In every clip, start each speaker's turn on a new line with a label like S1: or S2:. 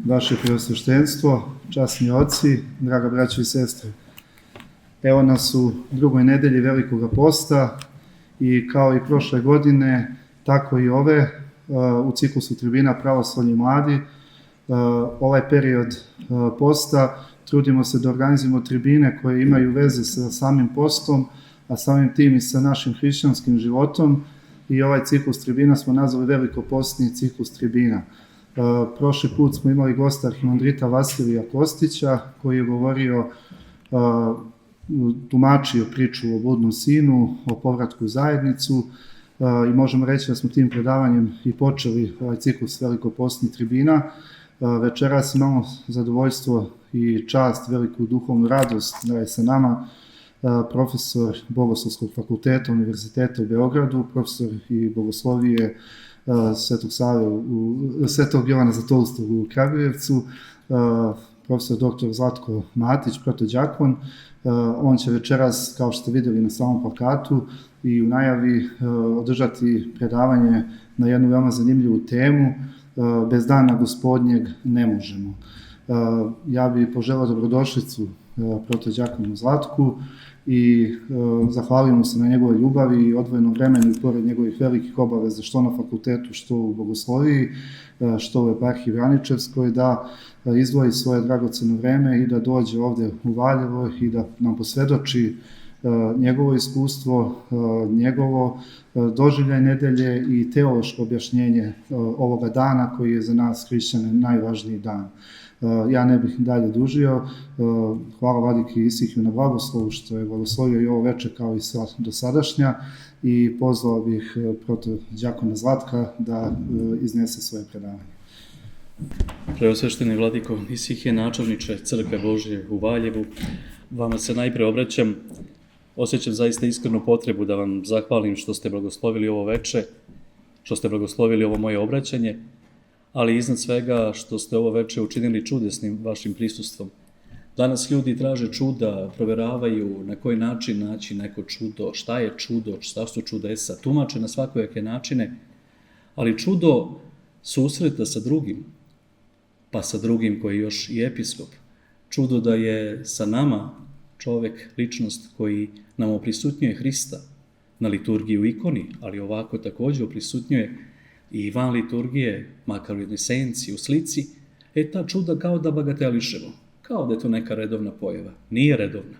S1: vaše preosveštenstvo, časni oci, draga braćo i sestre. Evo nas u drugoj nedelji Velikoga posta i kao i prošle godine, tako i ove, u ciklusu tribina Pravoslavni mladi, ovaj period posta trudimo se da organizujemo tribine koje imaju veze sa samim postom, a samim tim i sa našim hrišćanskim životom, i ovaj ciklus tribina smo nazvali Velikopostni ciklus tribina. Prošli put smo imali gosta arhimandrita Vasilija Kostića, koji je govorio, tumačio priču o bludnom sinu, o povratku u zajednicu, i možemo reći da smo tim predavanjem i počeli ovaj ciklus Velikopostni tribina. Večeras imamo zadovoljstvo i čast, veliku duhovnu radost da je sa nama profesor Bogoslovskog fakulteta Univerziteta u Beogradu, profesor i bogoslovije Svetog Jovana Zatoustog u Kragujevcu, profesor dr. Zlatko Matić, protođakon. On će večeras, kao što ste vidjeli na samom plakatu i u najavi, održati predavanje na jednu veoma zanimljivu temu: bez dana gospodnjeg ne možemo. Ja bih poželao dobrodošlicu protođakonu Zlatku i zahvalio mu se na njegovoj ljubavi i odvojenom vremenu i pored njegovih velikih obaveza, što na fakultetu, što u bogosloviji, što u eparhiji Vraničevskoj, da izdvoji svoje dragoceno vreme i da dođe ovde u Valjevo i da nam posvedoči njegovo iskustvo, njegovo doživljaj nedelje i teološko objašnjenje ovoga dana koji je za nas hrišćane najvažniji dan. Ja ne bih dalje dužio. Hvala vladiki Isihiju na blagoslovu što je blagoslovio i ovo veče kao i sva dosadašnja, i pozvao bih protođakona Zlatka da iznese svoje predavanje.
S2: Preosvešteni vladiko Isihije, načelniče Crkve Božje u Valjevu, vama se najpre obraćam. Osjećam zaista iskrenu potrebu da vam zahvalim što ste blagoslovili ovo veče, što ste blagoslovili ovo moje obraćanje, ali iznad svega što ste ovo veče učinili čudesnim vašim prisustvom. Danas ljudi traže čuda, proveravaju na koji način naći neko čudo, šta je čudo, šta su čudesa, tumače na svakojake načine, ali čudo susreta sa drugim, pa sa drugim koji je još i episkop. Čudo da je sa nama čovek, ličnost koji nam oprisutnjuje Hrista na liturgiji u ikoni, ali ovako također oprisutnjuje i van liturgije, makar u jednoj senci, u slici, ta čuda kao da bagatelišemo, kao da je to neka redovna pojava. Nije redovna.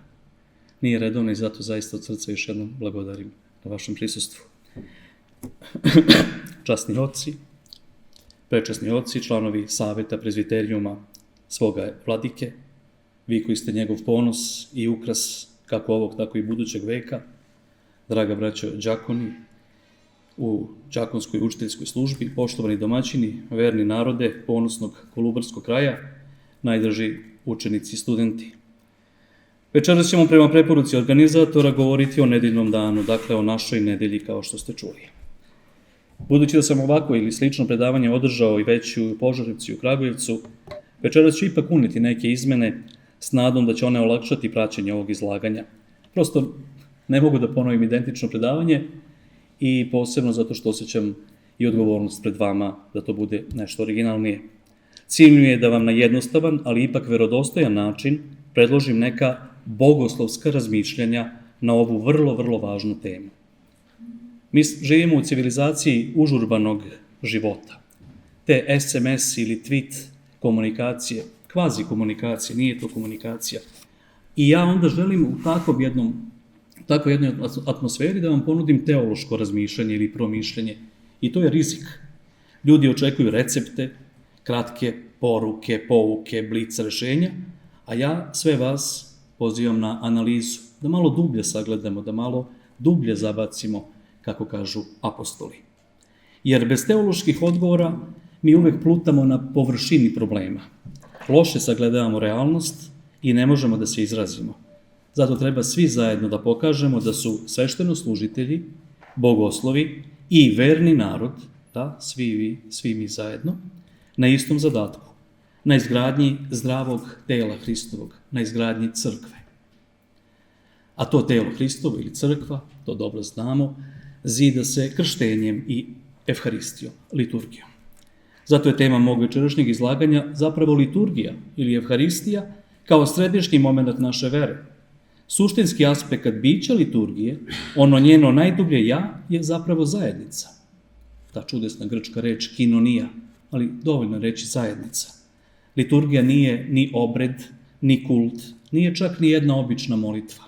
S2: Nije redovna i zato zaista od srca još jednom blagodarim na vašem prisustvu. Časni oci, prečasni oci, članovi saveta prezviterijuma svoga vladike, vi koji ste njegov ponos i ukras kako ovog, tako i budućeg veka, draga braćo đakoni u đakonskoj učiteljskoj službi, poštovani domaćini, verni narode ponosnog Kolubarskog kraja, najdraži učenici i studenti. Večeras ćemo prema preporuci organizatora govoriti o nedeljnom danu, dakle o našoj nedelji kao što ste čuli. Budući da sam ovako ili slično predavanje održao i već u Požarevcu i u Kragujevcu, večeras ću ipak uneti neke izmene s nadom da će one olakšati praćenje ovog izlaganja. Prosto ne mogu da ponovim identično predavanje i posebno zato što osjećam i odgovornost pred vama da to bude nešto originalnije. Cilj mi je da vam na jednostavan, ali ipak verodostojan način predložim neka bogoslovska razmišljanja na ovu vrlo, vrlo važnu temu. Mi živimo u civilizaciji užurbanog života. Te SMS ili tweet komunikacije, kvazi komunikacije, nije to komunikacija. I ja onda želim u takvoj jednoj atmosferi da vam ponudim teološko razmišljanje ili promišljanje. I to je rizik. Ljudi očekuju recepte, kratke poruke, pouke, blic rešenja, a ja sve vas pozivam na analizu, da malo dublje sagledamo, da malo dublje zabacimo, kako kažu apostoli. Jer bez teoloških odgovora mi uvek plutamo na površini problema. Loše sagledavamo realnost i ne možemo da se izrazimo. Zato treba svi zajedno da pokažemo da su sveštenoslужitelji, bogoslovi i verni narod, da, svi mi zajedno, na istom zadatku, na izgradnji zdravog tela Hristovog, na izgradnji crkve. A to telo Hristovo ili crkva, to dobro znamo, zida se krštenjem i evharistijom, liturgijom. Zato je tema mog večerašnjeg izlaganja zapravo liturgija ili evharistija kao središnji moment naše vere. Suštinski aspekt bića liturgije, ono njeno najdublje ja, je zapravo zajednica. Ta čudesna grčka reč kinonija, ali dovoljno reći zajednica. Liturgija nije ni obred, ni kult, nije čak ni jedna obična molitva.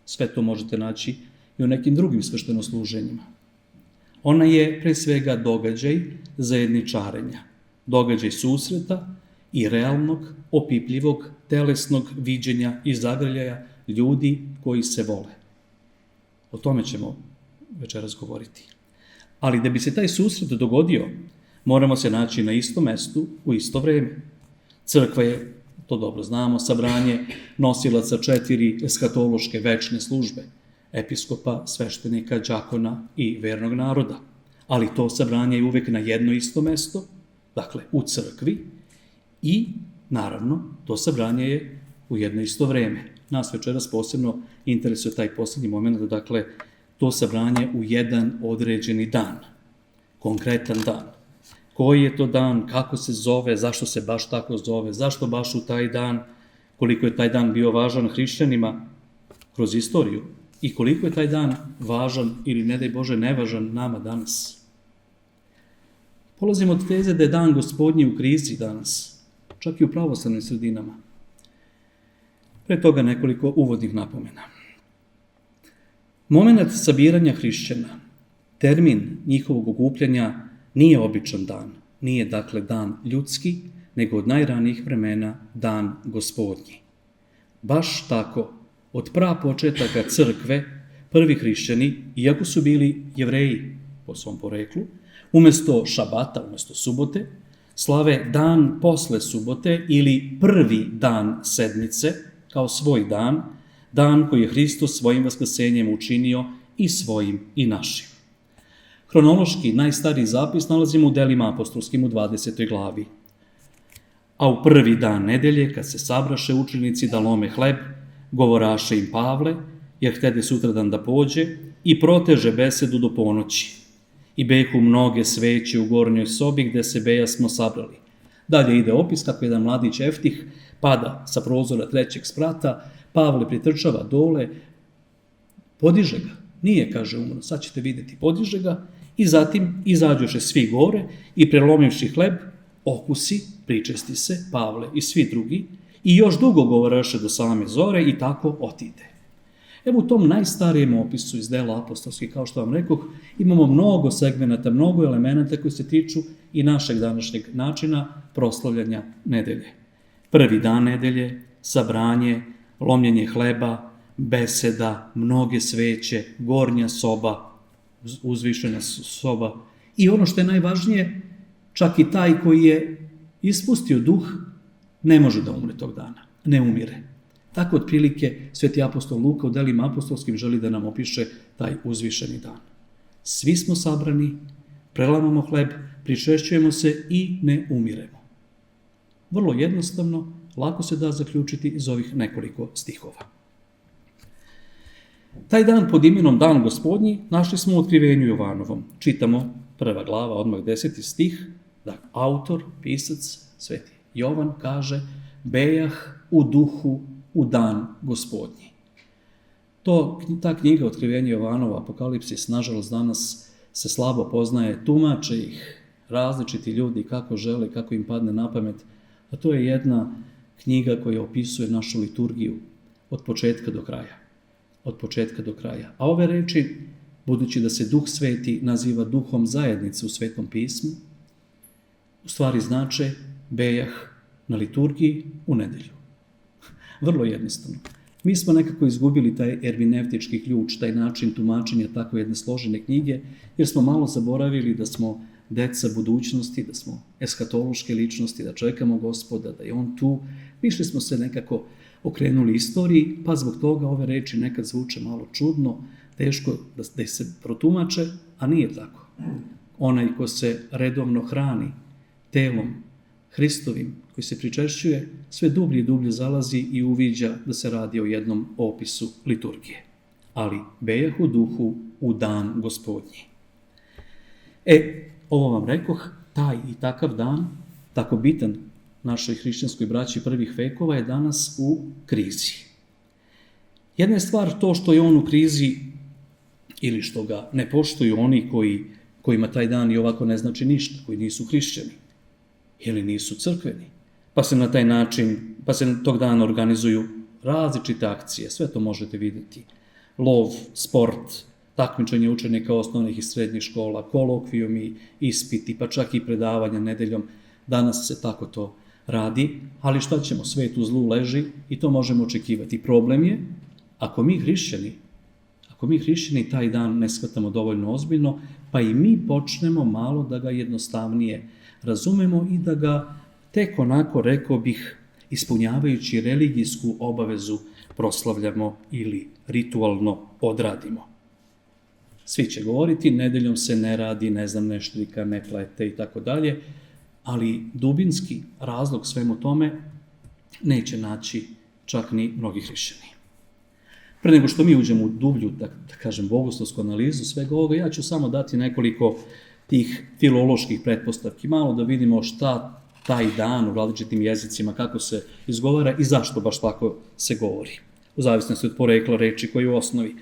S2: Sve to možete naći i u nekim drugim sveštenosluženjima. Ona je pre svega događaj zajedničarenja, događaj susreta i realnog, opipljivog, telesnog viđenja i zagrljaja ljudi koji se vole. O tome ćemo večeras govoriti. Ali da bi se taj susret dogodio, moramo se naći na istom mestu u isto vreme. Crkva je, to dobro znamo, sabranje nosilaca 4 eskatološke večne službe, episkopa, sveštenika, đakona i vernog naroda. Ali to sabranje je uvek na jedno isto mesto, dakle u crkvi, i naravno to sabranje je u jedno isto vreme. Nas večeras posebno interesuje taj posljednji moment, dakle to sabranje u jedan određeni dan, konkretan dan. Koji je to dan, kako se zove, zašto se baš tako zove, zašto baš u taj dan, koliko je taj dan bio važan hrišćanima kroz istoriju i koliko je taj dan važan ili, ne daj Bože, nevažan nama danas. Polazimo od teze da je dan Gospodnji u krizi danas, čak i u pravoslavnim sredinama. Pre toga nekoliko uvodnih napomena. Moment sabiranja hrišćana, termin njihovog okupljanja nije običan dan, nije dakle dan ljudski, nego od najranijih vremena dan Gospodnji. Baš tako, od prapočetaka crkve, prvi hrišćani, iako su bili Jevreji po svom poreklu, umesto šabata, umesto subote, slave dan posle subote ili prvi dan sedmice kao svoj dan, dan koji je Hristos svojim vaskrsenjem učinio i svojim i našim. Hronološki najstariji zapis nalazimo u Delima apostolskim u 20. glavi. A u prvi dan nedelje, kad se sabraše učenici da lome hleb, govoraše im Pavle, jer htede sutradan da pođe, i proteže besedu do ponoći. I behu mnoge sveće u gornjoj sobi gde se bejasmo sabrali. Dalje ide opis kako jedan mladić Eftih pada sa prozora 3. sprata, Pavle pritrčava dole, podiže ga, nije, kaže, umro, sad ćete vidjeti, podiže ga, i zatim izađoše svi gore i prelomivši hleb, okusi, pričesti se, Pavle i svi drugi, i još dugo govoraše do same zore i tako otide. Evo u tom najstarijem opisu iz dela apostolskih, kao što vam rekoh, imamo mnogo segmenata, mnogo elemenata koji se tiču i našeg današnjeg načina proslavljanja nedelje. Prvi dan nedelje, sabranje, lomljenje hleba, beseda, mnoge sveće, gornja soba, uzvišena soba. I ono što je najvažnije, čak i taj koji je ispustio duh, ne može da umre tog dana, ne umire. Tako otprilike sveti apostol Luka u delima apostolskim želi da nam opiše taj uzvišeni dan. Svi smo sabrani, prelamamo hleb, pričešćujemo se i ne umiremo. Vrlo jednostavno, lako se da zaključiti iz ovih nekoliko stihova. Taj dan pod imenom Dan Gospodnji našli smo u Otkrivenju Jovanovom. Čitamo 1. glava, odmah 10. stih, da autor, pisac, sveti Jovan kaže: bejah u duhu u dan Gospodnji. Ta knjiga Otkrivenje Jovanova, Apokalipsis, nažalost danas se slabo poznaje, tumače ih različiti ljudi kako žele, kako im padne na pamet, a to je jedna knjiga koja opisuje našu liturgiju od početka do kraja. Od početka do kraja. A ove reči, budući da se Duh Sveti naziva duhom zajednice u Svetom pismu, u stvari znače bejah na liturgiji u nedelju. Vrlo jednostavno. Mi smo nekako izgubili taj erminevtički ključ, taj način tumačenja tako jedne složene knjige, jer smo malo zaboravili da smo deca budućnosti, da smo eskatološke ličnosti, da čekamo Gospoda, da je On tu. Više smo se nekako okrenuli istoriji, pa zbog toga ove reči nekad zvuče malo čudno, teško da se protumače, a nije tako. Onaj ko se redovno hrani telom Hristovim, koji se pričešćuje, sve dublje i dublje zalazi i uviđa da se radi o jednom opisu liturgije. Ali bejah u duhu u dan Gospodnji. Ovo vam rekoh, taj i takav dan, tako bitan našoj hrišćanskoj braći prvih vekova, je danas u krizi. Jedna je stvar to što je on u krizi ili što ga ne poštuju oni kojima taj dan i ovako ne znači ništa, koji nisu hrišćani ili nisu crkveni. Pa se na taj način, tog dana organizuju različite akcije, sve to možete vidjeti. Lov, sport, takmičenje učenika osnovnih i srednjih škola, kolokvijumi, ispiti, pa čak i predavanja nedeljom. Danas se tako to radi, ali šta ćemo, svet u zlu leži i to možemo očekivati. Problem je, ako mi hrišćani taj dan ne shvatamo dovoljno ozbiljno, pa i mi počnemo malo da ga jednostavnije razumemo i da ga tek onako, rekao bih, ispunjavajući religijsku obavezu, proslavljamo ili ritualno odradimo. Svi će govoriti, nedeljom se ne radi, ne znam, ne štrika, ne plete i tako dalje, ali dubinski razlog svemu tome neće naći čak ni mnogi hrišćani. Pre nego što mi uđemo u dublju, da kažem, bogoslovsku analizu svega ovoga, ja ću samo dati nekoliko tih filoloških pretpostavki, malo da vidimo šta taj dan u različitim jezicima, kako se izgovara i zašto baš tako se govori, u zavisnosti od porekla reči koji je u osnovi.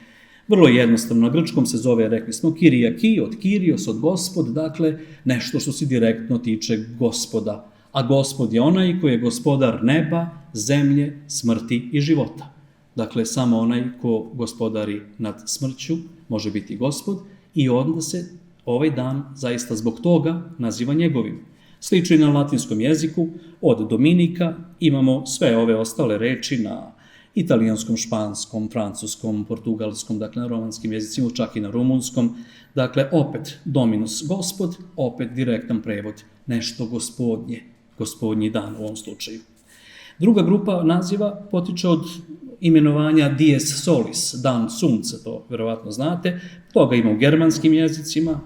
S2: Vrlo jednostavno, na grčkom se zove, rekli smo, Kyriaki, od Kyrios, od gospod, dakle, nešto što se direktno tiče gospoda. A gospod je onaj koji je gospodar neba, zemlje, smrti i života. Dakle, samo onaj ko gospodari nad smrću može biti gospod i onda se ovaj dan zaista zbog toga naziva njegovim. Slično i na latinskom jeziku, od Dominika imamo sve ove ostale reči na italijanskom, španskom, francuskom, portugalskom, dakle na romanskim jezicima, čak i na rumunskom. Dakle, opet dominus gospod, opet direktan prevod, nešto gospodnje, gospodnji dan u ovom slučaju. Druga grupa naziva potiče od imenovanja dies solis, dan sunca, to verovatno znate. Toga ima u germanskim jezicima,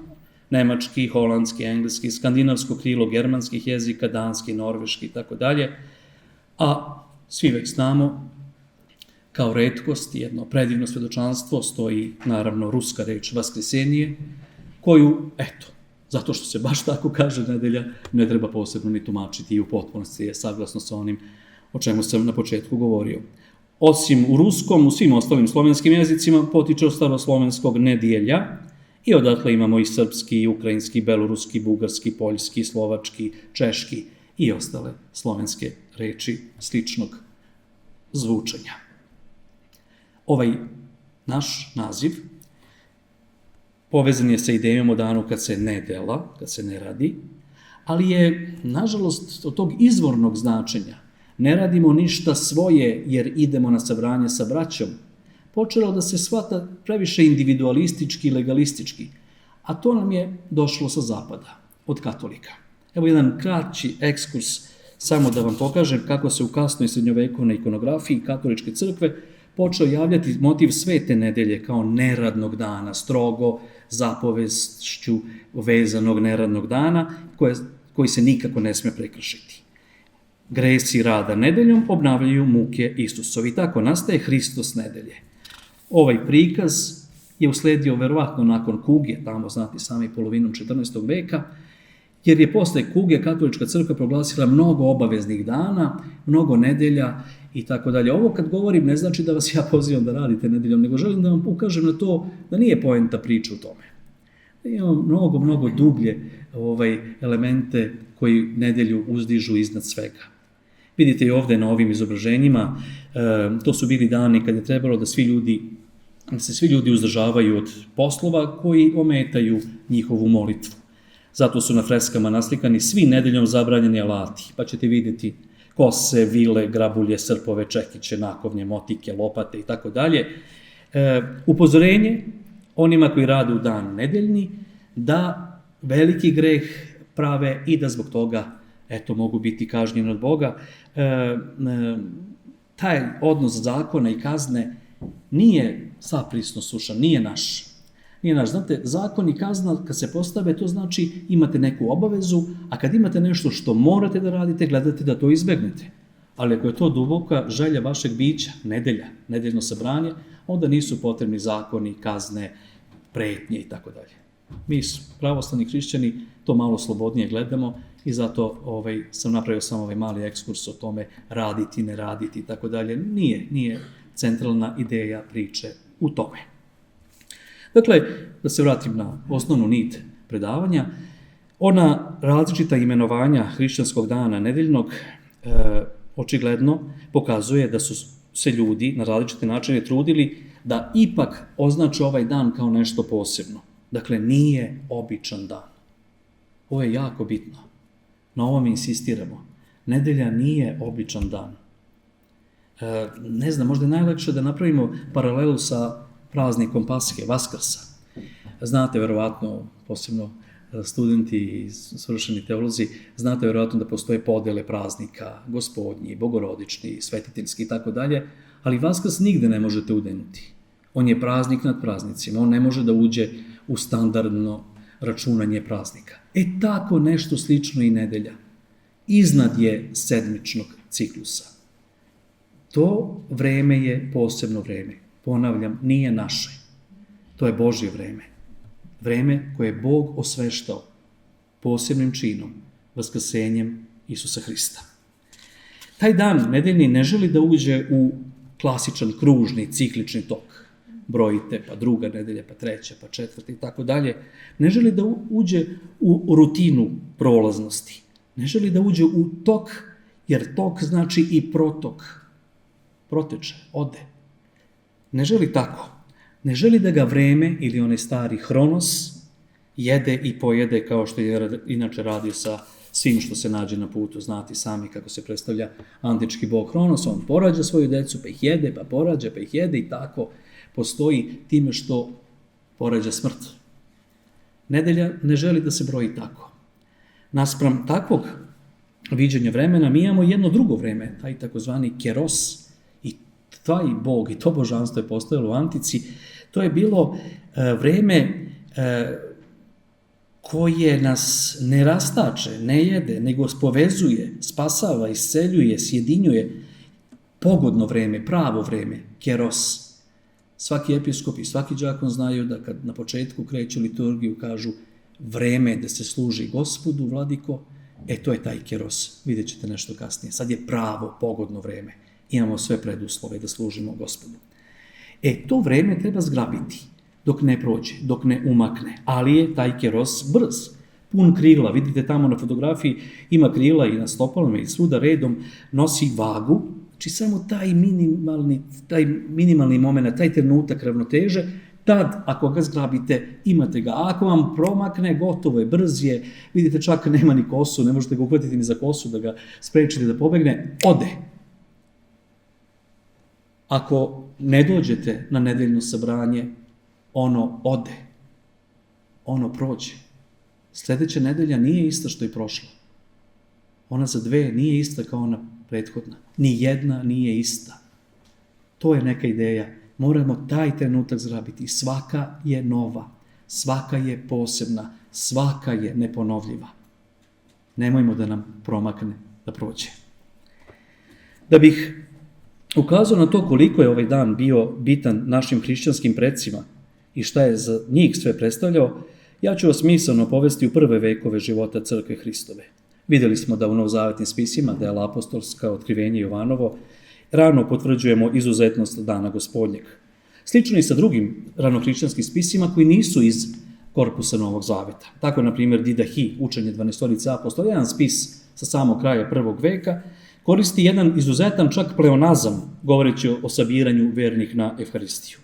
S2: nemački, holandski, engleski, skandinavsko krilo germanskih jezika, danski, norveški i tako dalje. A svi već znamo, kao retkost, jedno predivno svedočanstvo, stoji naravno ruska reč vaskrsenije, koju, eto, zato što se baš tako kaže nedelja, ne treba posebno ni tumačiti i u potpunosti je saglasno sa onim o čemu sam na početku govorio. Osim u ruskom, u svim ostalim slovenskim jezicima potiče od staroslovenskog nedjelja i odatle imamo i srpski, i ukrajinski, beloruski, bugarski, poljski, slovački, češki i ostale slovenske reči sličnog zvučenja. Ovaj naš naziv povezan je sa idejom o danu kad se ne dela, kad se ne radi, ali je, nažalost, od tog izvornog značenja ne radimo ništa svoje jer idemo na sabranje sa braćom, počelo da se shvata previše individualistički i legalistički, a to nam je došlo sa zapada, od katolika. Evo jedan kraći ekskurs, samo da vam pokažem kako se u kasnoj srednjovekovnoj ikonografiji katoličke crkve počeo javljati motiv svete nedelje kao neradnog dana, strogo zapovešću vezanog neradnog dana, koji se nikako ne sme prekršiti. Gresi rada nedeljom obnavljaju muke Isusovi. Tako nastaje Hristos nedelje. Ovaj prikaz je usledio verovatno nakon kuge, tamo znati sami polovinom 14. veka, jer je posle kuge katolička crkva proglasila mnogo obaveznih dana, mnogo nedelja i tako dalje. Ovo kad govorim ne znači da vas ja pozivam da radite nedeljom, nego želim da vam ukažem na to da nije poenta priče u tome. Imamo mnogo dublje elemente koji nedelju uzdižu iznad svega. Vidite i ovde na ovim izobraženjima, to su bili dani kad je trebalo da se svi ljudi uzdržavaju od poslova koji ometaju njihovu molitvu. Zato su na freskama naslikani svi nedeljom zabranjeni alati, pa ćete vidjeti kose, vile, grabulje, srpove, čekiće, nakovnje, motike, lopate i tako dalje. Upozorenje onima koji rade u dan nedeljni da veliki greh prave i da zbog toga mogu biti kažnjeni od Boga. Taj odnos zakona i kazne nije saprisno sušan, nije naš. Znate, zakon i kazna kad se postave, to znači imate neku obavezu, a kad imate nešto što morate da radite, gledate da to izbegnete. Ali ako je to duboka želja vašeg bića, nedeljno sabranje, onda nisu potrebni zakoni, kazne, pretnje i tako dalje. Mi pravoslavni hrišćani to malo slobodnije gledamo i zato sam napravio samo ovaj mali ekskurs o tome raditi, ne raditi i tako dalje. Nije centralna ideja priče u tome. Dakle, da se vratim na osnovnu nit predavanja, ona različita imenovanja hrišćanskog dana nedeljnog očigledno pokazuje da su se ljudi na različite načine trudili da ipak označe ovaj dan kao nešto posebno. Dakle, nije običan dan. Ovo je jako bitno. Na ovom insistiramo. Nedelja nije običan dan. Ne znam, možda je najlakše da napravimo paralelu sa praznikom Paske, Vaskrsa. Znate, verovatno, posebno studenti i svršeni teolozi, znate verovatno da postoje podele praznika, gospodnji, bogorodični, svetiteljski i tako dalje, ali Vaskrs nigde ne možete udenuti. On je praznik nad praznicima, on ne može da uđe u standardno računanje praznika. Tako nešto slično i nedelja. Iznad je sedmičnog ciklusa. To vreme je posebno vreme. Ponavljam, nije naše. To je Božje vreme. Vreme koje je Bog osveštao posebnim činom, vaskrsenjem Isusa Hrista. Taj dan nedeljni ne želi da uđe u klasičan kružni, ciklični tok. Brojite, pa druga nedelja, pa treća, pa četvrta i tako dalje. Ne želi da uđe u rutinu prolaznosti. Ne želi da uđe u tok, jer tok znači i protok. Proteče, ode. Ne želi tako. Ne želi da ga vreme ili onaj stari hronos jede i pojede kao što je inače radio sa svim što se nađe na putu. Znate sami kako se predstavlja antički bog Hronos. On porađa svoju decu, pa ih jede, pa porađa, pa ih jede i tako postoji time što porađa smrt. Nedelja ne želi da se broji tako. Naspram takvog viđenja vremena mi imamo jedno drugo vreme, taj takozvani keros. I taj bog i to božanstvo je postojalo u antici. To je bilo vreme koje nas ne rastače, ne jede, nego povezuje, spasava, isceljuje, sjedinjuje. Pogodno vreme, pravo vreme, keros. Svaki episkop i svaki đakon znaju da kad na početku kreću liturgiju kažu vreme da se služi Gospodu, vladiko, to je taj keros. Vidjet ćete nešto kasnije. Sad je pravo, pogodno vreme. Imamo sve preduslove da služimo Gospodu. To vreme treba zgrabiti dok ne prođe, dok ne umakne. Ali je taj keros brz, pun krila. Vidite tamo na fotografiji ima krila i na stopalama i svuda redom nosi vagu. Znači samo taj minimalni moment, taj trenutak ravnoteže, tad ako ga zgrabite imate ga. A ako vam promakne, gotovo je, brz je. Vidite, čak nema ni kosu, ne možete ga uhvatiti ni za kosu da ga sprečite da pobegne. Ode. Ako ne dođete na nedeljno sabranje, ono ode. Ono prođe. Sljedeća nedelja nije ista što je prošla. Ona za 2 nije ista kao ona prethodna. Ni jedna nije ista. To je neka ideja. Moramo taj trenutak zgrabiti. Svaka je nova. Svaka je posebna. Svaka je neponovljiva. Nemojmo da nam promakne, da prođe. Da bih ukazao na to koliko je ovaj dan bio bitan našim hrišćanskim precima i šta je za njih sve predstavljao, ja ću vas misaono povesti u prve vekove života Crkve Hristove. Vidjeli smo da u novozavetnim spisima, dela apostolska, otkrivenje Jovanovo, rano potvrđujemo izuzetnost dana Gospodnjeg. Slično i sa drugim ranohrišćanskim spisima koji nisu iz korpusa Novog Zaveta. Tako je, na primjer, Didahi, učenje 12 apostola, jedan spis sa samog kraja 1. veka, koristi jedan izuzetan čak pleonazam, govoreći o sabiranju vernih na Evharistiju.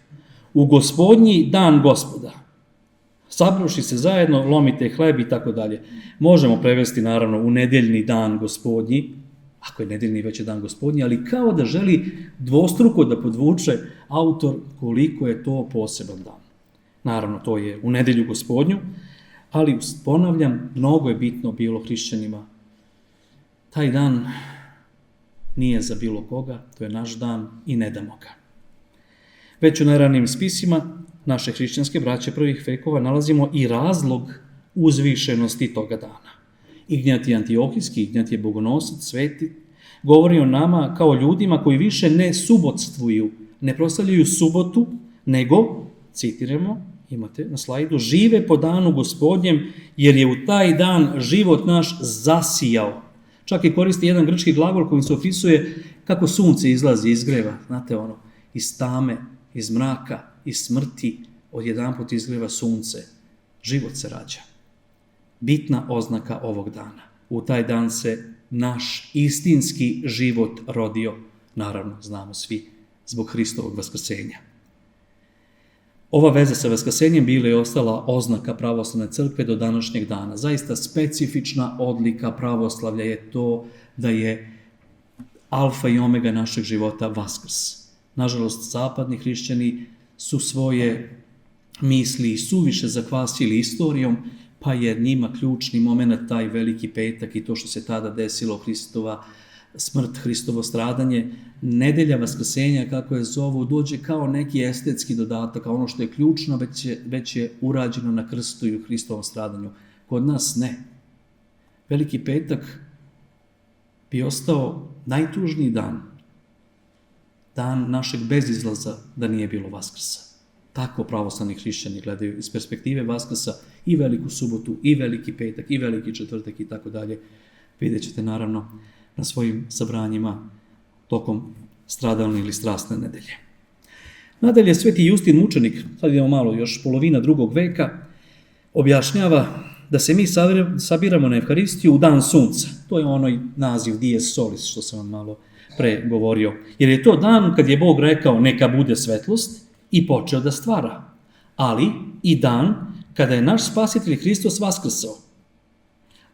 S2: U Gospodnji dan Gospoda, sabravši se zajedno, lomite hleb i tako dalje. Možemo prevesti, naravno, u nedeljni dan Gospodnji, ako je nedeljni već je dan Gospodnji, ali kao da želi dvostruko da podvuče autor koliko je to poseban dan. Naravno, to je u nedelju Gospodnju, ali ponavljam, mnogo je bitno bilo hrišćanima. Taj dan nije za bilo koga, to je naš dan i ne damo ga. Već u najranijim spisima naše hrišćanske braće prvih vekova nalazimo i razlog uzvišenosti toga dana. Ignjatije Antiohijski, Ignjatije Bogonosac, sveti, govori o nama kao ljudima koji više ne subotstvuju, ne proslavljaju subotu, nego, citiramo, imate na slajdu, žive po danu Gospodnjem, jer je u taj dan život naš zasijao. Čak i koristi jedan grčki glagol kojim se opisuje kako sunce izlazi, izgreva, znate ono, iz tame, iz mraka, iz smrti, odjedanput izgreva sunce. Život se rađa. Bitna oznaka ovog dana. U taj dan se naš istinski život rodio, naravno, znamo svi, zbog Hristovog vaskrsenja. Ova veza sa vaskrsenjem bila je ostala oznaka pravoslavne crkve do današnjeg dana. Zaista specifična odlika pravoslavlja je to da je alfa i omega našeg života Vaskrs. Nažalost, zapadni hrišćani su svoje misli suviše zakvasili istorijom, pa je njima ključni moment taj veliki petak i to što se tada desilo, Hristova smrt, Hristovo stradanje. Nedelja vaskrsenja, kako je zovu, dođe kao neki estetski dodatak, a ono što je ključno već je urađeno na krstu i u Hristovom stradanju. Kod nas ne. Veliki petak bi ostao najtužniji dan, dan našeg bezizlaza da nije bilo Vaskrsa. Tako pravoslavni hrišćani gledaju iz perspektive Vaskrsa i veliku subotu, i veliki petak, i veliki četvrtak i tako dalje. Vidjet ćete naravno na svojim sabranjima tokom stradalne ili strasne nedelje. Nadalje, sveti Justin mučenik, sad idemo malo, još polovina 2. veka, objašnjava da se mi sabiramo na Evharistiju u dan sunca. To je onaj naziv dies solis, što sam vam malo pre govorio. Jer je to dan kad je Bog rekao neka bude svetlost i počeo da stvara. Ali i dan kada je naš spasitelj Hristos vaskrsao.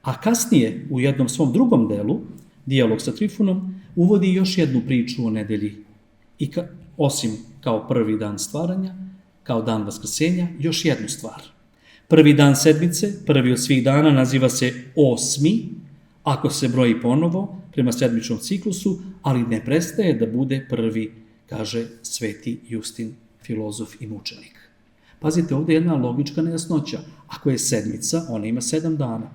S2: A kasnije, u jednom svom drugom delu, Dijalog sa Trifunom, uvodi još jednu priču o nedelji. I osim kao prvi dan stvaranja, kao dan vaskrsenja, još jednu stvar. Prvi dan sedmice, prvi od svih dana, naziva se 8. ako se broji ponovo, prema sedmičnom ciklusu, ali ne prestaje da bude prvi, kaže sveti Justin, filozof i mučenik. Pazite, ovdje je jedna logička nejasnoća. Ako je sedmica, ona ima 7 dana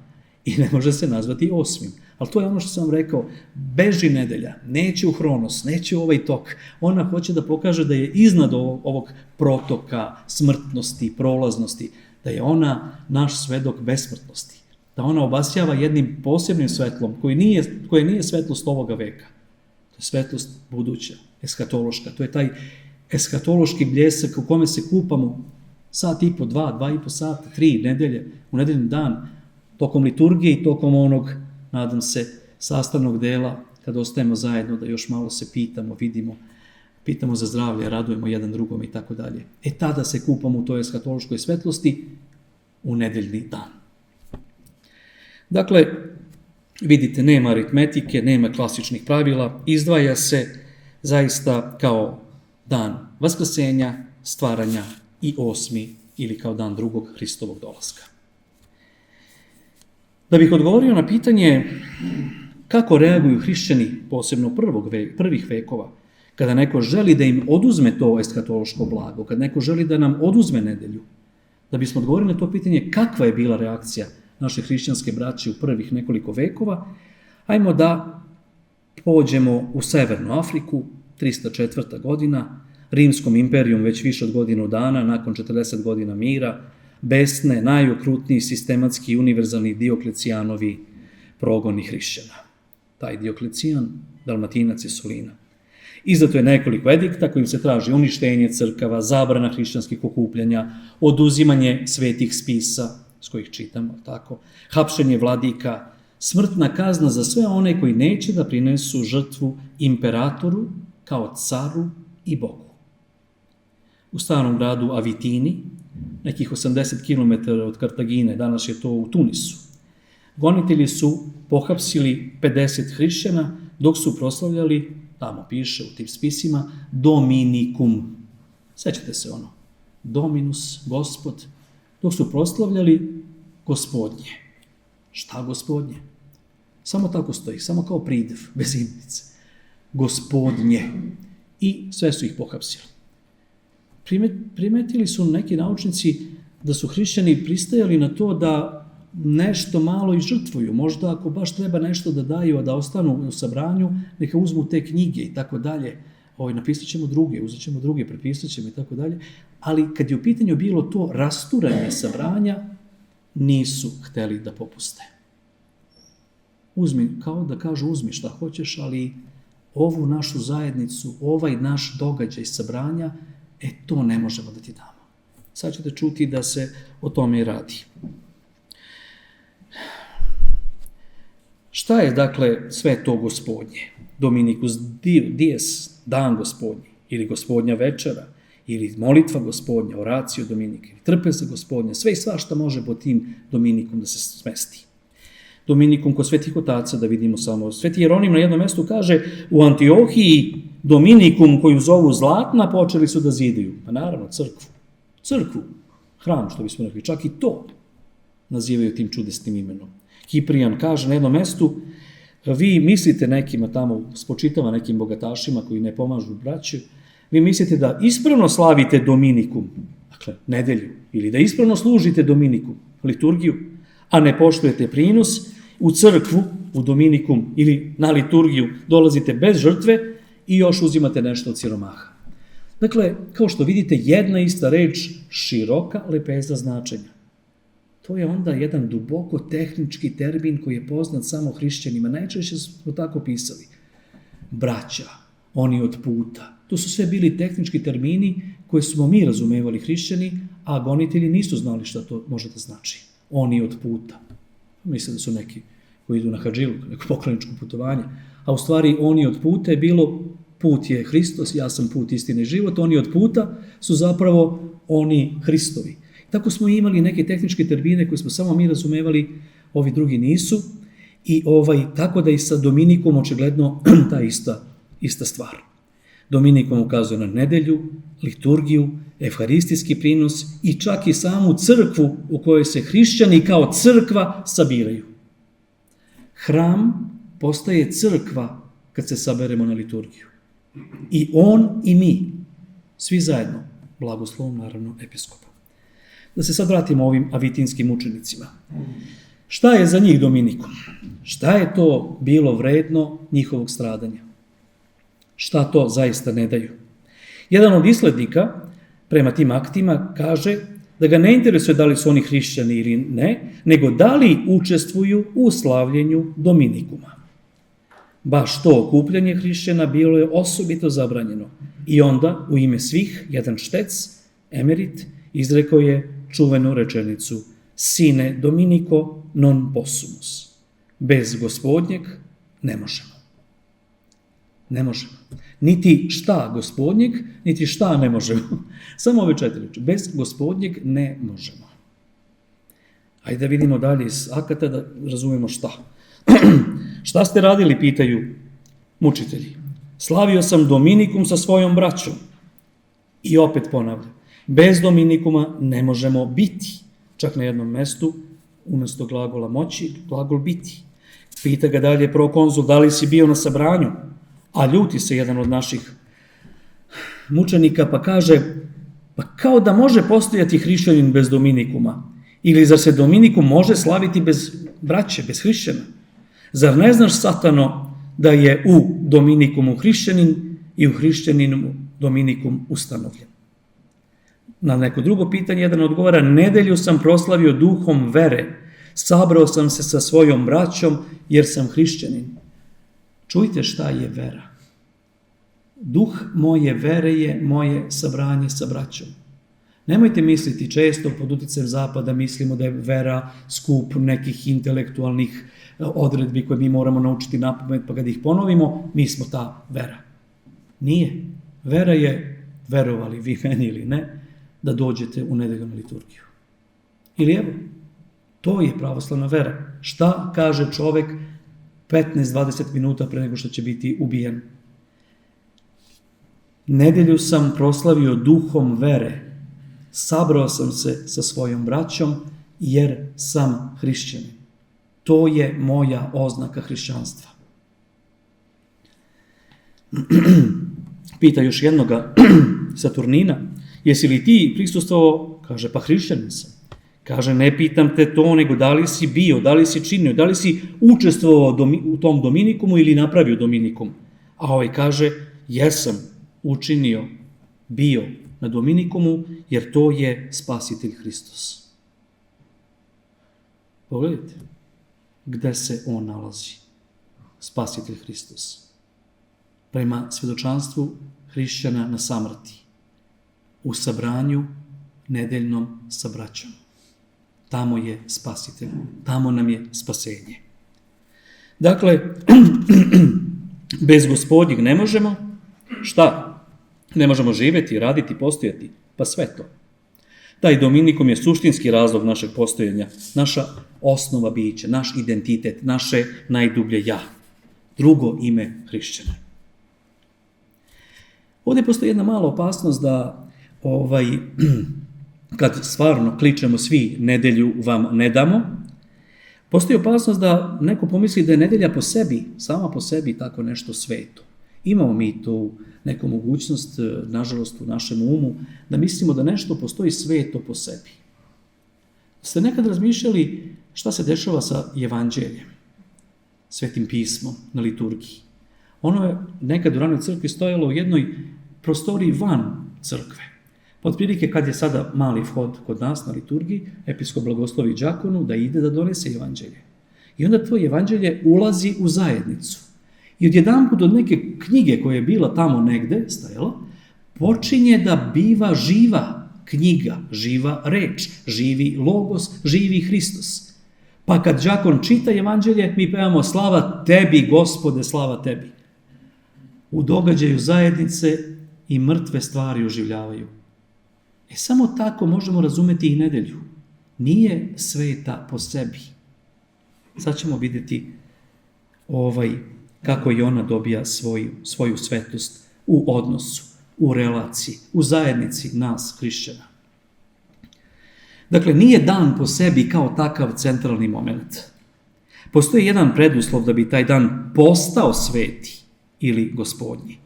S2: i ne može se nazvati 8. Ali to je ono što sam vam rekao, beži nedelja, neće u Hronos, neće u ovaj tok. Ona hoće da pokaže da je iznad ovog protoka, smrtnosti, prolaznosti, da je ona naš svedok besmrtnosti, da ona obasjava jednim posebnim svetlom koje nije svetlost ovoga veka. To je svetlost buduća, eskatološka. To je taj eskatološki bljesak u kome se kupamo sat i po, 2,5 sata, 3 nedelje, u nedeljni dan, tokom liturgije i tokom onog, nadam se, sastavnog dela, kada ostajemo zajedno, da još malo se pitamo, vidimo, pitamo za zdravlje, radujemo jedan drugom i tako dalje. Tada se kupamo u toj eskatološkoj svetlosti u nedeljni dan. Dakle, vidite, nema aritmetike, nema klasičnih pravila, izdvaja se zaista kao dan vaskrsenja, stvaranja i 8. ili kao dan drugog Hristovog dolaska. Da bih odgovorio na pitanje kako reaguju hrišćani, posebno prvih vekova, kada neko želi da im oduzme to eskatološko blago, kada neko želi da nam oduzme nedelju, da bismo odgovorili na to pitanje kakva je bila reakcija naše hrišćanske braće u prvih nekoliko vekova, ajmo da pođemo u Severnu Afriku, 304. godina, Rimskom imperijom već više od godinu dana, nakon 40 godina mira, besne, najokrutniji, sistematski i univerzalni Dioklecijanovi progoni hrišćana. Taj Dioklecijan, Dalmatinac iz Solina. Izdato je nekoliko edikta kojim se traži uništenje crkava, zabrana hrišćanskih okupljanja, oduzimanje svetih spisa, s kojih čitamo, tako, hapšenje vladika, smrtna kazna za sve one koji neće da prinesu žrtvu imperatoru kao caru i Bogu. U starom gradu Avitini, nekih 80 km od Kartagine, danas je to u Tunisu, gonitelji su pohapsili 50 hrišćana dok su proslavljali, tamo piše u tim spisima, Dominikum. Sećate se ono, Dominus, Gospod, dok su proslavljali Gospodnje. Šta Gospodnje? Samo tako stoji, samo kao pridev, bez imenice. Gospodnje. I sve su ih pohapsili. Primetili su neki naučnici da su hrišćani pristajali na to da nešto malo i žrtvuju. Možda ako baš treba nešto da daju, a da ostanu u sabranju, neka uzmu te knjige i tako dalje. napisat ćemo druge, uzet ćemo druge, prepisat ćemo i tako dalje, ali kad je u pitanju bilo to rasturanje sabranja, nisu hteli da popuste. Uzmi, kao da kažu uzmi šta hoćeš, ali ovu našu zajednicu, ovaj naš događaj sabranja, to ne možemo da ti damo. Sad ćete čuti da se o tome i radi. Šta je, dakle, sve to gospodnje? Dominikus dies, dan gospodnji, ili gospodnja večera, ili molitva gospodnja, oracio Dominike, trpeza gospodnja, sve i svašta može pod tim Dominikom da se smesti. Dominikum kod svetih otaca, da vidimo samo. Sveti Jeronim na jednom mjestu kaže, u Antiohiji Dominikum koju zovu Zlatna počeli su da zidaju. Pa naravno, crkvu, hram, što bismo rekli, čak i to nazivaju tim čudesnim imenom. Kiprijan kaže na jednom mjestu, vi mislite nekima tamo, spočitava nekim bogatašima koji ne pomažu braću, vi mislite da ispravno slavite Dominikum, dakle, nedelju, ili da ispravno služite Dominikum, liturgiju, a ne poštujete prinos, u crkvu, u Dominikum ili na liturgiju dolazite bez žrtve i još uzimate nešto od siromaha. Dakle, kao što vidite, jedna ista reč, široka lepeza značenja. To je onda jedan duboko tehnički termin koji je poznat samo hrišćanima. Najčešće smo tako pisali. Braća, oni od puta. To su sve bili tehnički termini koje smo mi razumevali hrišćani, a gonitelji nisu znali šta to može da znači. Oni od puta. Mislim da su neki koji idu na hadžiluk, neko pokloničko putovanje. A u stvari oni od puta je bilo, put je Hristos, ja sam put, istine i život. Oni od puta su zapravo oni Hristovi. Tako smo imali neke tehničke termine koje smo samo mi razumevali, ovi drugi nisu. I tako da i sa Dominikom očigledno ta ista stvar. Dominikom ukazuje na nedelju, liturgiju, evharistijski prinos i čak i samu crkvu u kojoj se hrišćani kao crkva sabiraju. Hram postaje crkva kad se saberemo na liturgiju. I on i mi, svi zajedno, blagoslovom naravno episkopa. Da se sad vratimo ovim avitinskim učenicima. Šta je za njih Dominikum? Šta je to bilo vredno njihovog stradanja? Šta to zaista ne daju? Jedan od islednika prema tim aktima kaže da ga ne interesuje da li su oni hrišćani ili ne, nego da li učestvuju u slavljenju Dominikuma. Baš to okupljanje hrišćana bilo je osobito zabranjeno. I onda, u ime svih, jedan štec, emerit, izrekao je čuvenu rečenicu Sine Dominico non possumus. Bez gospodnjeg ne možemo. Ne možemo. Niti šta gospodnjeg, niti šta ne možemo. Samo ove 4 reči. Bez gospodnjeg ne možemo. Ajde da vidimo dalje iz akata da razumemo šta. Šta ste radili, pitaju mučitelji. Slavio sam Dominikum sa svojom braćom. I opet ponavljam. Bez Dominikuma ne možemo biti. Čak na jednom mestu, umjesto glagola moći, glagol biti. Pita ga dalje prokonzul, da li si bio na sabranju? A ljuti se jedan od naših mučenika pa kaže, pa kao da može postojati hrišćanin bez Dominikuma? Ili zar se Dominikum može slaviti bez braće, bez hrišćana? Zar ne znaš, satano, da je u Dominikumu hrišćanin i u hrišćaninu Dominikum ustanovljen? Na neko drugo pitanje jedan odgovara, nedelju sam proslavio duhom vere, sabrao sam se sa svojom braćom jer sam hrišćanin. Čujte šta je vera. Duh moje vere je moje sabranje sa braćom. Nemojte misliti, često pod utjecajem zapada mislimo da je vera skup nekih intelektualnih odredbi koje mi moramo naučiti napamet pa kad ih ponovimo, mi smo ta vera. Nije. Vera je, verovali vi meni ili ne, da dođete u nedelju na liturgiju. Ili evo, to je pravoslavna vera. Šta kaže čovek 15-20 minuta pre nego što će biti ubijen? Nedelju sam proslavio duhom vere. Sabrao sam se sa svojom braćom jer sam hrišćanin. To je moja oznaka hrišćanstva. Pita još jednoga Saturnina, jesi li ti prisustvovao? Kaže, pa hrišćanin sam. Kaže, ne pitam te to, nego da li si bio, da li si činio, da li si učestvovao u tom Dominikumu ili napravio Dominikum. A ovaj kaže, jesam, učinio, bio na Dominikumu, jer to je Spasitelj Hristos. Pogledajte, gde se on nalazi, Spasitelj Hristos. Prema svjedočanstvu hrišćana na samrti, u sabranju nedeljnom sa braćom. Tamo je Spasitelj, tamo nam je spasenje. Dakle, bez Gospodnjeg ne možemo, šta? Ne možemo živjeti, raditi, postojati, pa sve to. Taj Dominikum je suštinski razlog našeg postojanja, naša osnova bića, naš identitet, naše najdublje ja. Drugo ime hrišćana. Ovdje postoji jedna mala opasnost da kad stvarno kličemo svi nedelju vam ne damo, postoji opasnost da neko pomisli da je nedelja po sebi, sama po sebi tako nešto sveto. Imamo mi tu neku mogućnost, nažalost u našem umu, da mislimo da nešto postoji sveto po sebi. Ste nekad razmišljali šta se dešava sa evanđeljem, svetim pismom na liturgiji? Ono je nekad u ranoj crkvi stojalo u jednoj prostoriji van crkve. Otprilike kad je sada mali vhod kod nas na liturgiji, episkop blagoslovi đakonu da ide da donese evanđelje. I onda to evanđelje ulazi u zajednicu. I odjedanput od neke knjige koja je bila tamo negde, stajala, počinje da biva živa knjiga, živa reč, živi logos, živi Hristos. Pa kad đakon čita evanđelje, mi pevamo slava tebi, Gospode, slava tebi. U događaju zajednice i mrtve stvari oživljavaju. Samo tako možemo razumeti i nedelju. Nije sveta po sebi. Sad ćemo vidjeti kako i ona dobija svoju svetost u odnosu, u relaciji, u zajednici nas, hrišćana. Dakle, nije dan po sebi kao takav centralni moment. Postoji jedan preduslov da bi taj dan postao sveti ili gospodnji.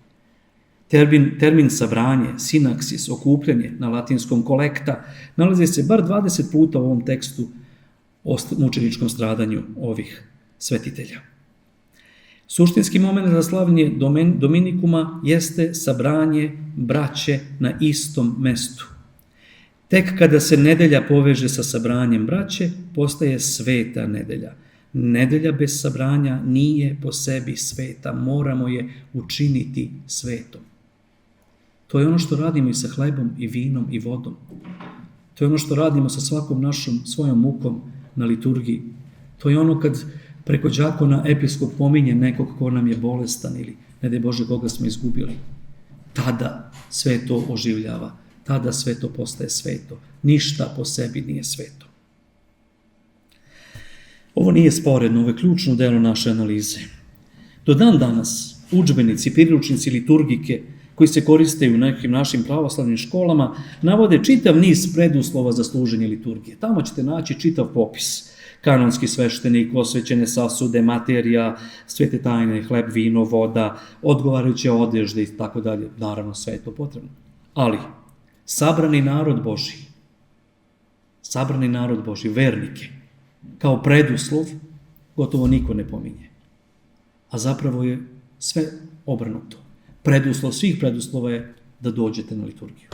S2: Termin sabranje, sinaksis, okupljanje na latinskom kolekta, nalazi se bar 20 puta u ovom tekstu o mučeničkom stradanju ovih svetitelja. Suštinski moment za slavljenje Dominikuma jeste sabranje braće na istom mestu. Tek kada se nedelja poveže sa sabranjem braće, postaje sveta nedelja. Nedelja bez sabranja nije po sebi sveta, moramo je učiniti svetom. To je ono što radimo i sa hlebom, i vinom, i vodom. To je ono što radimo sa svakom našom svojom mukom na liturgiji. To je ono kad preko đakona episkop pominje nekog ko nam je bolestan ili, ne daj Bože, koga smo izgubili. Tada sve to oživljava, tada sve to postaje sveto. Ništa po sebi nije sveto. Ovo nije sporedno, ovo je ključno delo naše analize. Do dan danas udžbenici, priručnici liturgike koji se koriste u nekim našim pravoslavnim školama navode čitav niz preduslova za služenje liturgije. Tamo ćete naći čitav popis. Kanonski sveštenik, osvećene sasude, materija, svete tajne, hleb, vino, voda, odgovarajuće odežde i tako dalje. Naravno, sve je to potrebno. Ali, sabrani narod Božji, vernike, kao preduslov, gotovo niko ne pominje. A zapravo je sve obrnuto. Preduslov svih preduslova je da dođete na liturgiju.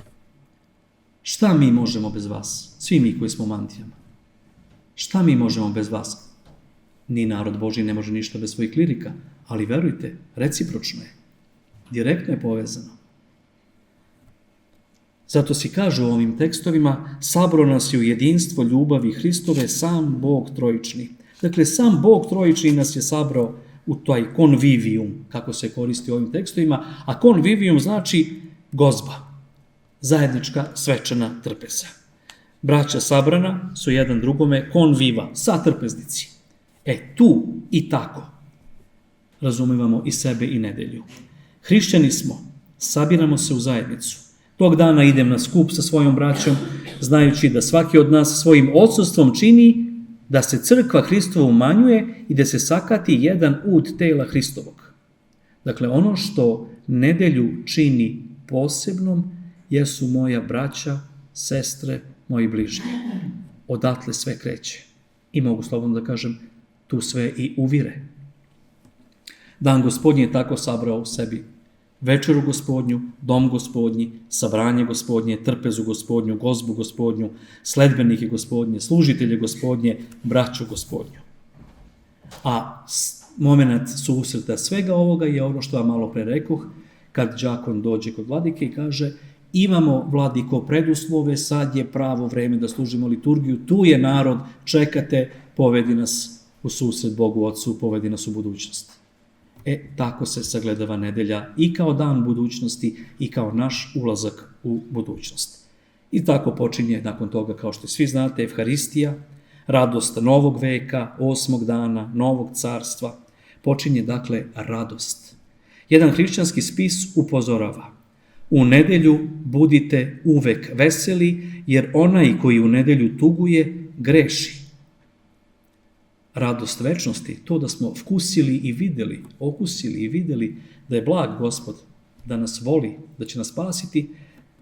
S2: Šta mi možemo bez vas? Svi mi koji smo u mantijama. Šta mi možemo bez vas? Ni narod Božji ne može ništa bez svojih klirika, ali verujte, recipročno je. Direktno je povezano. Zato si kaže u ovim tekstovima, sabro nas je u jedinstvo ljubavi Hristove sam Bog trojični. Dakle, sam Bog trojični nas je sabrao u taj konvivijum, kako se koristi u ovim tekstovima, a konvivijum znači gozba, zajednička svečana trpeza. Braća sabrana su jedan drugome konviva, satrpeznici. Tu i tako razumevamo i sebe i nedelju. Hrišćani smo, sabiramo se u zajednicu. Tog dana idem na skup sa svojom braćom, znajući da svaki od nas svojim odsustvom čini da se crkva Hristova umanjuje i da se sakati jedan ud tela Hristovog. Dakle, ono što nedelju čini posebnom jesu moja braća, sestre, moji bližnji. Odatle sve kreće. I mogu slobodno da kažem, tu sve i uvire. Dan Gospodnji je tako sabrao u sebi večeru gospodnju, dom gospodnji, sabranje gospodnje, trpezu gospodnju, gozbu gospodnju, sledbenike gospodnje, služitelje gospodnje, braću gospodnju. A moment susreta svega ovoga je ono što ja malo pre rekoh, kad đakon dođe kod vladike i kaže: imamo, vladiko, preduslove, sad je pravo vreme da služimo liturgiju, tu je narod, čekate, povedi nas u susret Bogu Otcu, povedi nas u budućnost. Tako se sagledava nedelja i kao dan budućnosti i kao naš ulazak u budućnost. I tako počinje nakon toga, kao što svi znate, Evharistija, radost novog veka, 8. dana, novog carstva. Počinje dakle radost. Jedan hrišćanski spis upozorava: u nedelju budite uvek veseli, jer onaj koji u nedelju tuguje, greši. Radost večnosti, to da smo vkusili i videli, okusili i videli da je blag Gospod, da nas voli, da će nas spasiti,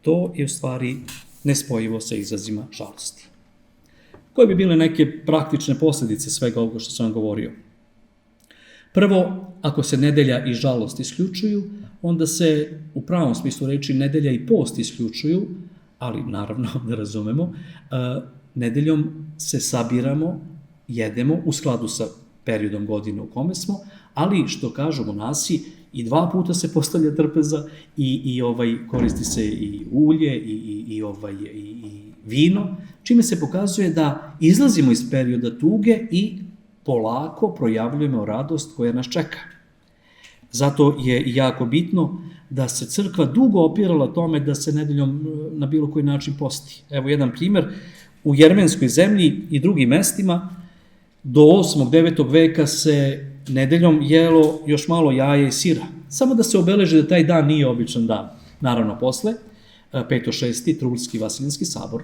S2: to je u stvari nespojivo sa izrazima žalosti. Koje bi bile neke praktične posljedice svega ovoga što sam vam govorio? Prvo, ako se nedelja i žalost isključuju, onda se u pravom smislu reči nedelja i post isključuju, ali naravno da razumemo, nedeljom se sabiramo, jedemo u skladu sa periodom godine u kome smo, ali što kažu monasi, i 2 puta se postavlja trpeza i koristi se i ulje i vino, čime se pokazuje da izlazimo iz perioda tuge i polako projavljujemo radost koja nas čeka. Zato je jako bitno da se crkva dugo opirala tome da se nedeljom na bilo koji način posti. Evo jedan primer, u Jermenskoj zemlji i drugim mestima do 8. 9. veka se nedeljom jelo još malo jaja i sira, samo da se obeleži da taj dan nije običan dan. Naravno, posle, 5. 6. Trulski Vasiljanski sabor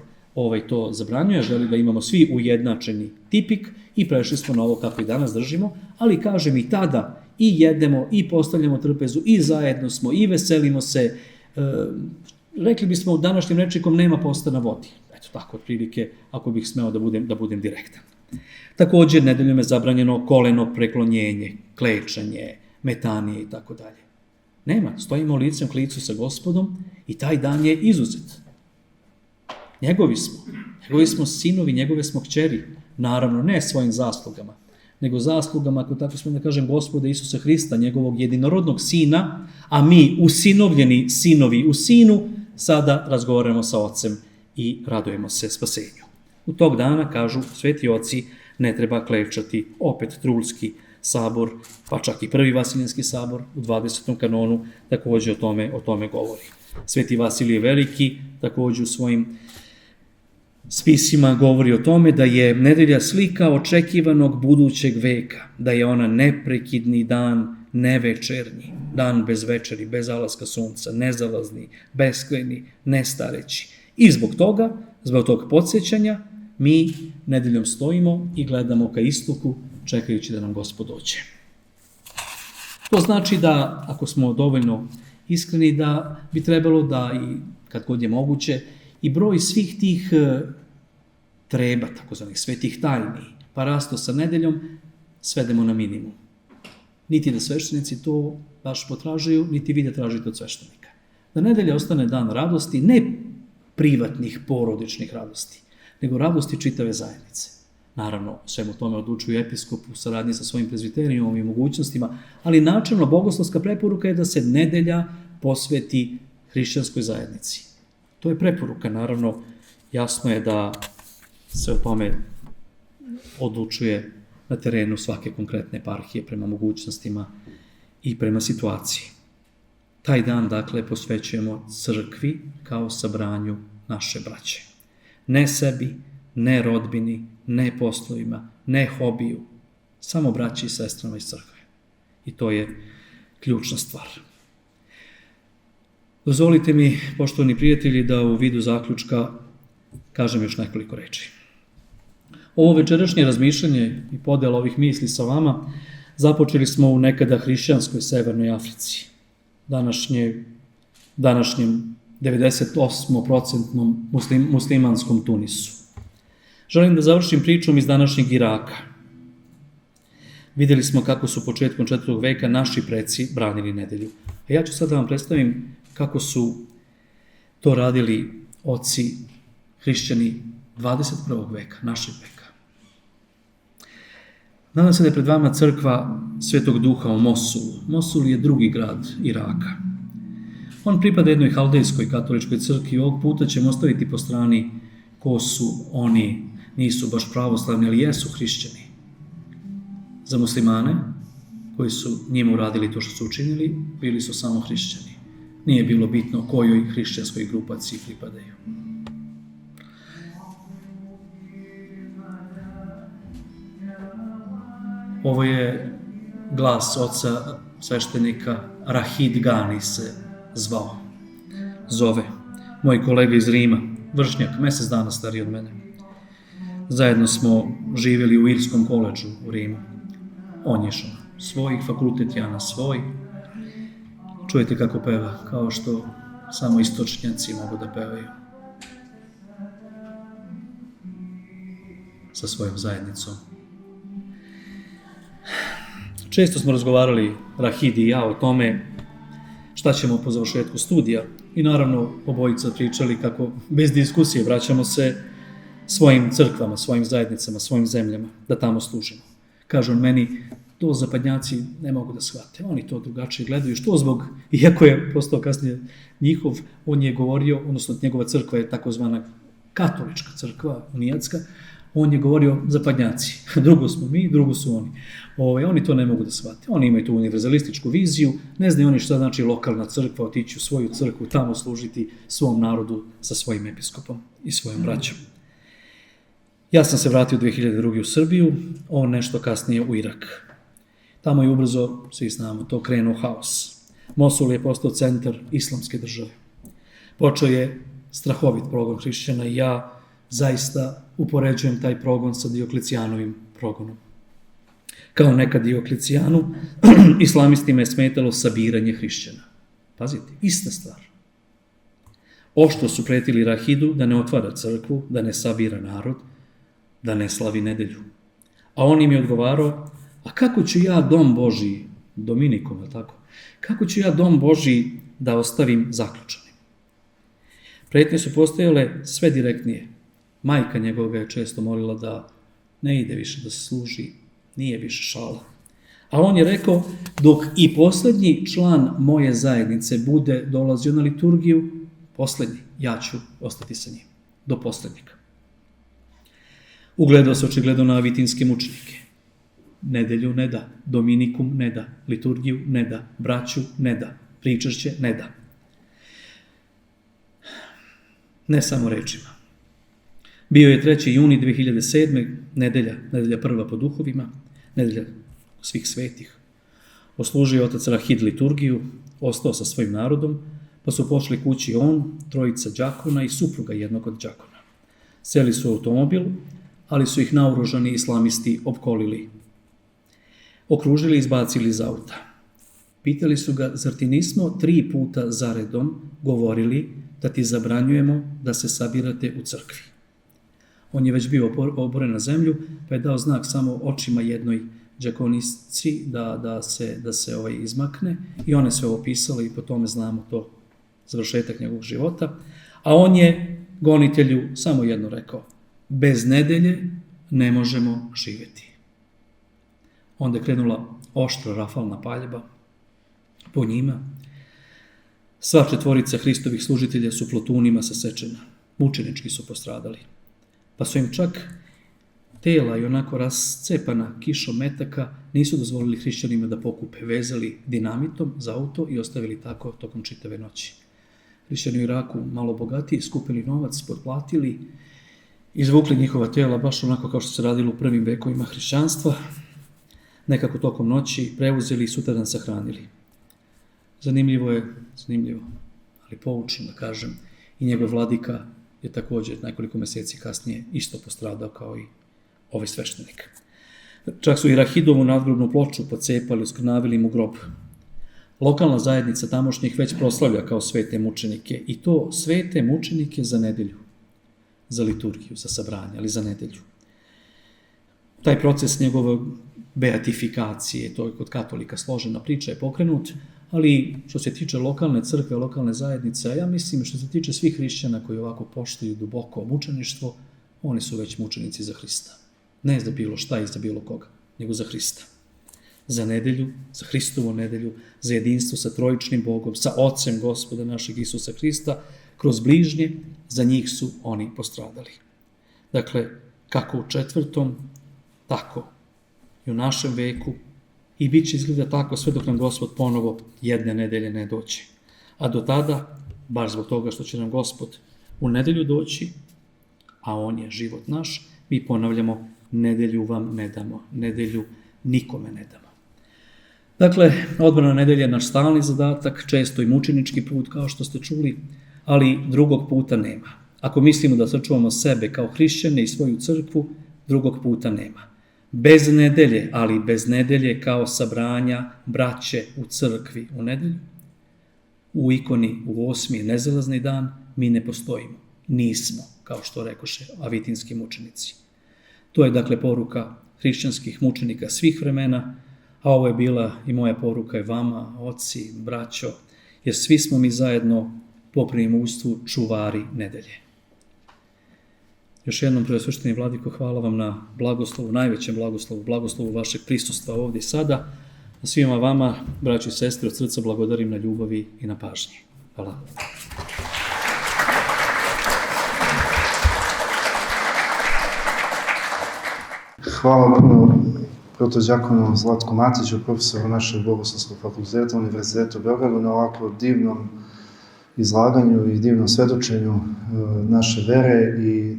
S2: to zabranjuje, želi da imamo svi ujednačeni tipik i prešli smo na ovo kako i danas držimo, ali kažem i tada i jedemo i postavljamo trpezu i zajedno smo i veselimo se. Rekli bismo današnjim rečnikom nema posta na vodi. Eto tako otprilike, ako bih smeo da budem direktan. Također nedeljom je zabranjeno koleno preklonjenje, klečanje, metanije i tako dalje. Nema, stojimo licem k licu sa Gospodom i taj dan je izuzet. Njegovi smo sinovi, njegove smo kćeri, naravno ne svojim zaslugama, nego zaslugama, ako tako smo da kažem, Gospoda Isusa Hrista, njegovog jedinorodnog sina, a mi usinovljeni sinovi u sinu, sada razgovaramo sa Otcem i radujemo se spasenju. U tog dana, kažu sveti oci, ne treba klečati, opet Trulski sabor, pa čak i prvi Vasiljanski sabor u 20. kanonu također o tome govori. Sveti Vasilije Veliki također u svojim spisima govori o tome da je nedelja slika očekivanog budućeg veka, da je ona neprekidni dan, nevečernji, dan bez večeri, bez zalaska sunca, nezalazni, beskrajni, nestareći. I zbog tog podsjećanja, mi nedeljom stojimo i gledamo ka istoku, čekajući da nam Gospod dođe. To znači da, ako smo dovoljno iskreni, da bi trebalo da, i kad god je moguće, i broj svih tih treba, takozvanih svetih tajni, parasto sa nedeljom, svedemo na minimum. Niti da sveštenici to baš potražuju, niti vi da tražite od sveštenika. Da nedelja ostane dan radosti, ne privatnih, porodičnih radosti, nego radosti čitave zajednice. Naravno, svemu tome odlučuju episkop u saradnji sa svojim prezbiterijom i mogućnostima, ali načelno bogoslovska preporuka je da se nedelja posveti hrišćanskoj zajednici. To je preporuka, naravno, jasno je da se o tome odlučuje na terenu svake konkretne eparhije prema mogućnostima i prema situaciji. Taj dan, dakle, posvećujemo crkvi kao sabranju naše braće. Ne sebi, ne rodbini, ne poslovima, ne hobiju, samo braći i sestrama iz crkve. I to je ključna stvar. Dozvolite mi, poštovani prijatelji, da u vidu zaključka kažem još nekoliko reči. Ovo večerašnje razmišljanje i podela ovih misli sa vama započeli smo u nekada hrišćanskoj Severnoj Africi, današnjem 98% muslimanskom Tunisu. Želim da završim pričom iz današnjeg Iraka. Vidjeli smo kako su početkom 4. veka naši preci branili nedelju. A ja ću sad da vam predstavim kako su to radili oci hrišćani 21. veka, našeg veka. Nadam se da je pred vama crkva Svetog Duha u Mosulu. Mosul je drugi grad Iraka. On pripada jednoj haldejskoj katoličkoj crkvi i ovog puta ćemo ostaviti po strani ko su oni, nisu baš pravoslavni, ali jesu hrišćani. Za muslimane, koji su njima uradili to što su učinili, bili su samo hrišćani. Nije bilo bitno kojoj hrišćanskoj grupaciji pripadaju. Ovo je glas oca sveštenika Rahid Gani se zove. Moj kolega iz Rima, vršnjak, mjesec dana stariji od mene. Zajedno smo živjeli u Irskom koledžu u Rimu. On je išao svoj fakultet, ja na svoj. Čujete kako peva, kao što samo istočnjaci mogu da pevaju. Sa svojom zajednicom. Često smo razgovarali, Rahid i ja, o tome šta ćemo po završetku studija i naravno obojica pričali kako bez diskusije vraćamo se svojim crkvama, svojim zajednicama, svojim zemljama, da tamo služimo. Kaže on meni, to zapadnjaci ne mogu da shvate, oni to drugačije gledaju, što zbog, iako je postao kasnije njihov, on je govorio, odnosno njegova crkva je takozvana katolička crkva, unijatska, on je govorio zapadnjaci, drugo smo mi, drugo su oni. Oni to ne mogu da shvate. Oni imaju tu univerzalističku viziju, ne znaju oni šta znači lokalna crkva, otići u svoju crkvu, tamo služiti svom narodu sa svojim episkopom i svojom braćom. Ja sam se vratio 2002. u Srbiju, on nešto kasnije u Irak. Tamo je ubrzo, svi znamo, to krenuo haos. Mosul je postao centar islamske države. Počeo je strahovit progon hrišćana i ja zaista upoređujem taj progon sa Dioklecijanovim progonom. Kao nekad Dioklecijanu, islamistima je smetalo sabiranje hrišćana. Pazite, ista stvar. Oštro su pretili Rahidu da ne otvara crkvu, da ne sabira narod, da ne slavi nedelju. A on im je odgovarao, a kako ću ja dom Božiji, Dominikom, je tako? Kako ću ja dom Božiji da ostavim zaključanim? Pretnje su postojale sve direktnije. Majka njegova je često molila da ne ide više da se služi, nije više šala. A on je rekao, dok i posljednji član moje zajednice bude dolazio na liturgiju, posljednji, ja ću ostati sa njim, do posljednjega. Ugledao se očigledno na avitinske mučenike. Nedelju ne da, Dominikum ne da, liturgiju ne da, braću ne da, pričašće ne da. Ne samo rečima. Bio je 3. juni 2007. nedelja prva po duhovima, nedelja svih svetih. Oslužio otac Rahid liturgiju, ostao sa svojim narodom, pa su pošli kući on, trojica đakona i supruga jednog od đakona. Seli su u automobil, ali su ih naoružani islamisti opkolili. Okružili i izbacili iz auta. Pitali su ga, zar ti nismo 3 puta zaredom govorili da ti zabranjujemo da se sabirate u crkvi? On je već bio oboren na zemlju, pa je dao znak samo očima jednoj đakonisci da se izmakne i one sve opisale i po tome znamo to završetak njegovog života. A on je gonitelju samo jedno rekao, bez nedelje ne možemo živjeti. Onda je krenula oštra rafalna paljba po njima. Sva 4 Hristovih služitelja su plotunima sasečena, mučenički su postradali. Pa su im čak tela i onako rascepana kišom metaka nisu dozvolili hrišćanima da pokupe, vezali dinamitom za auto i ostavili tako tokom čitave noći. Hrišćani u Iraku, malo bogatiji, skupili novac, potplatili, izvukli njihova tela baš onako kao što se radilo u prvim vekovima hrišćanstva, nekako tokom noći preuzeli i sutradan sahranili. Zanimljivo, ali poučno da kažem, i njegov vladika je također nekoliko mjeseci kasnije isto postradao kao i ovaj sveštenik. Čak su i Rahidovu nadgrobnu ploču pocepali, skrnavili mu grob. Lokalna zajednica tamošnjih već proslavlja kao svete mučenike i to svete mučenike za nedelju, za liturgiju, za sabranje, ali za nedelju. taj proces njegove beatifikacije, to je kod katolika složena priča, je pokrenut, ali što se tiče lokalne crkve, lokalne zajednice, ja mislim što se tiče svih hrišćana koji ovako poštuju duboko mučeništvo, oni su već mučenici za Hrista. Ne za bilo šta i za bilo koga, nego za Hrista. Za nedelju, za Hristovu nedelju, za jedinstvo sa trojičnim Bogom, sa Ocem Gospoda našeg Isusa Hrista, kroz bližnje, za njih su oni postradali. Dakle, kako u 4. tako i u našem veku i bit će izgleda tako sve dok nam Gospod ponovo jedne nedelje ne dođe. A do tada, baš zbog toga što će nam Gospod u nedelju doći, a on je život naš, mi ponavljamo, nedelju vam ne damo, nedelju nikome ne damo. Dakle, odbrana nedelje je naš stalni zadatak, često i mučenički put, kao što ste čuli, ali drugog puta nema. Ako mislimo da sačuvamo sebe kao hrišćane i svoju crkvu, drugog puta nema. Bez nedelje, ali bez nedelje kao sabranja braće u crkvi u nedelju, u ikoni u 8. nezalazni dan, mi ne postojimo. Nismo, kao što rekoše avitinski mučenici. To je dakle poruka hrišćanskih mučenika svih vremena, a ovo je bila i moja poruka i vama, oci, braćo, jer svi smo mi zajedno po priimustvu čuvari nedelje. Još jednom, Preosvešteni Vladiko, hvala vam na blagoslovu, najvećem blagoslovu, blagoslovu vašeg prisustva ovdje i sada. A svima vama, braći i sestre, od srca blagodarim na ljubavi i na pažnji. Hvala.
S1: Hvala puno protođakonu Zlatku Matiću, profesoru našeg Bogoslovskog fakulteta Univerziteta u Beogradu, na ovako divnom izlaganju i divnom svedočenju naše vere i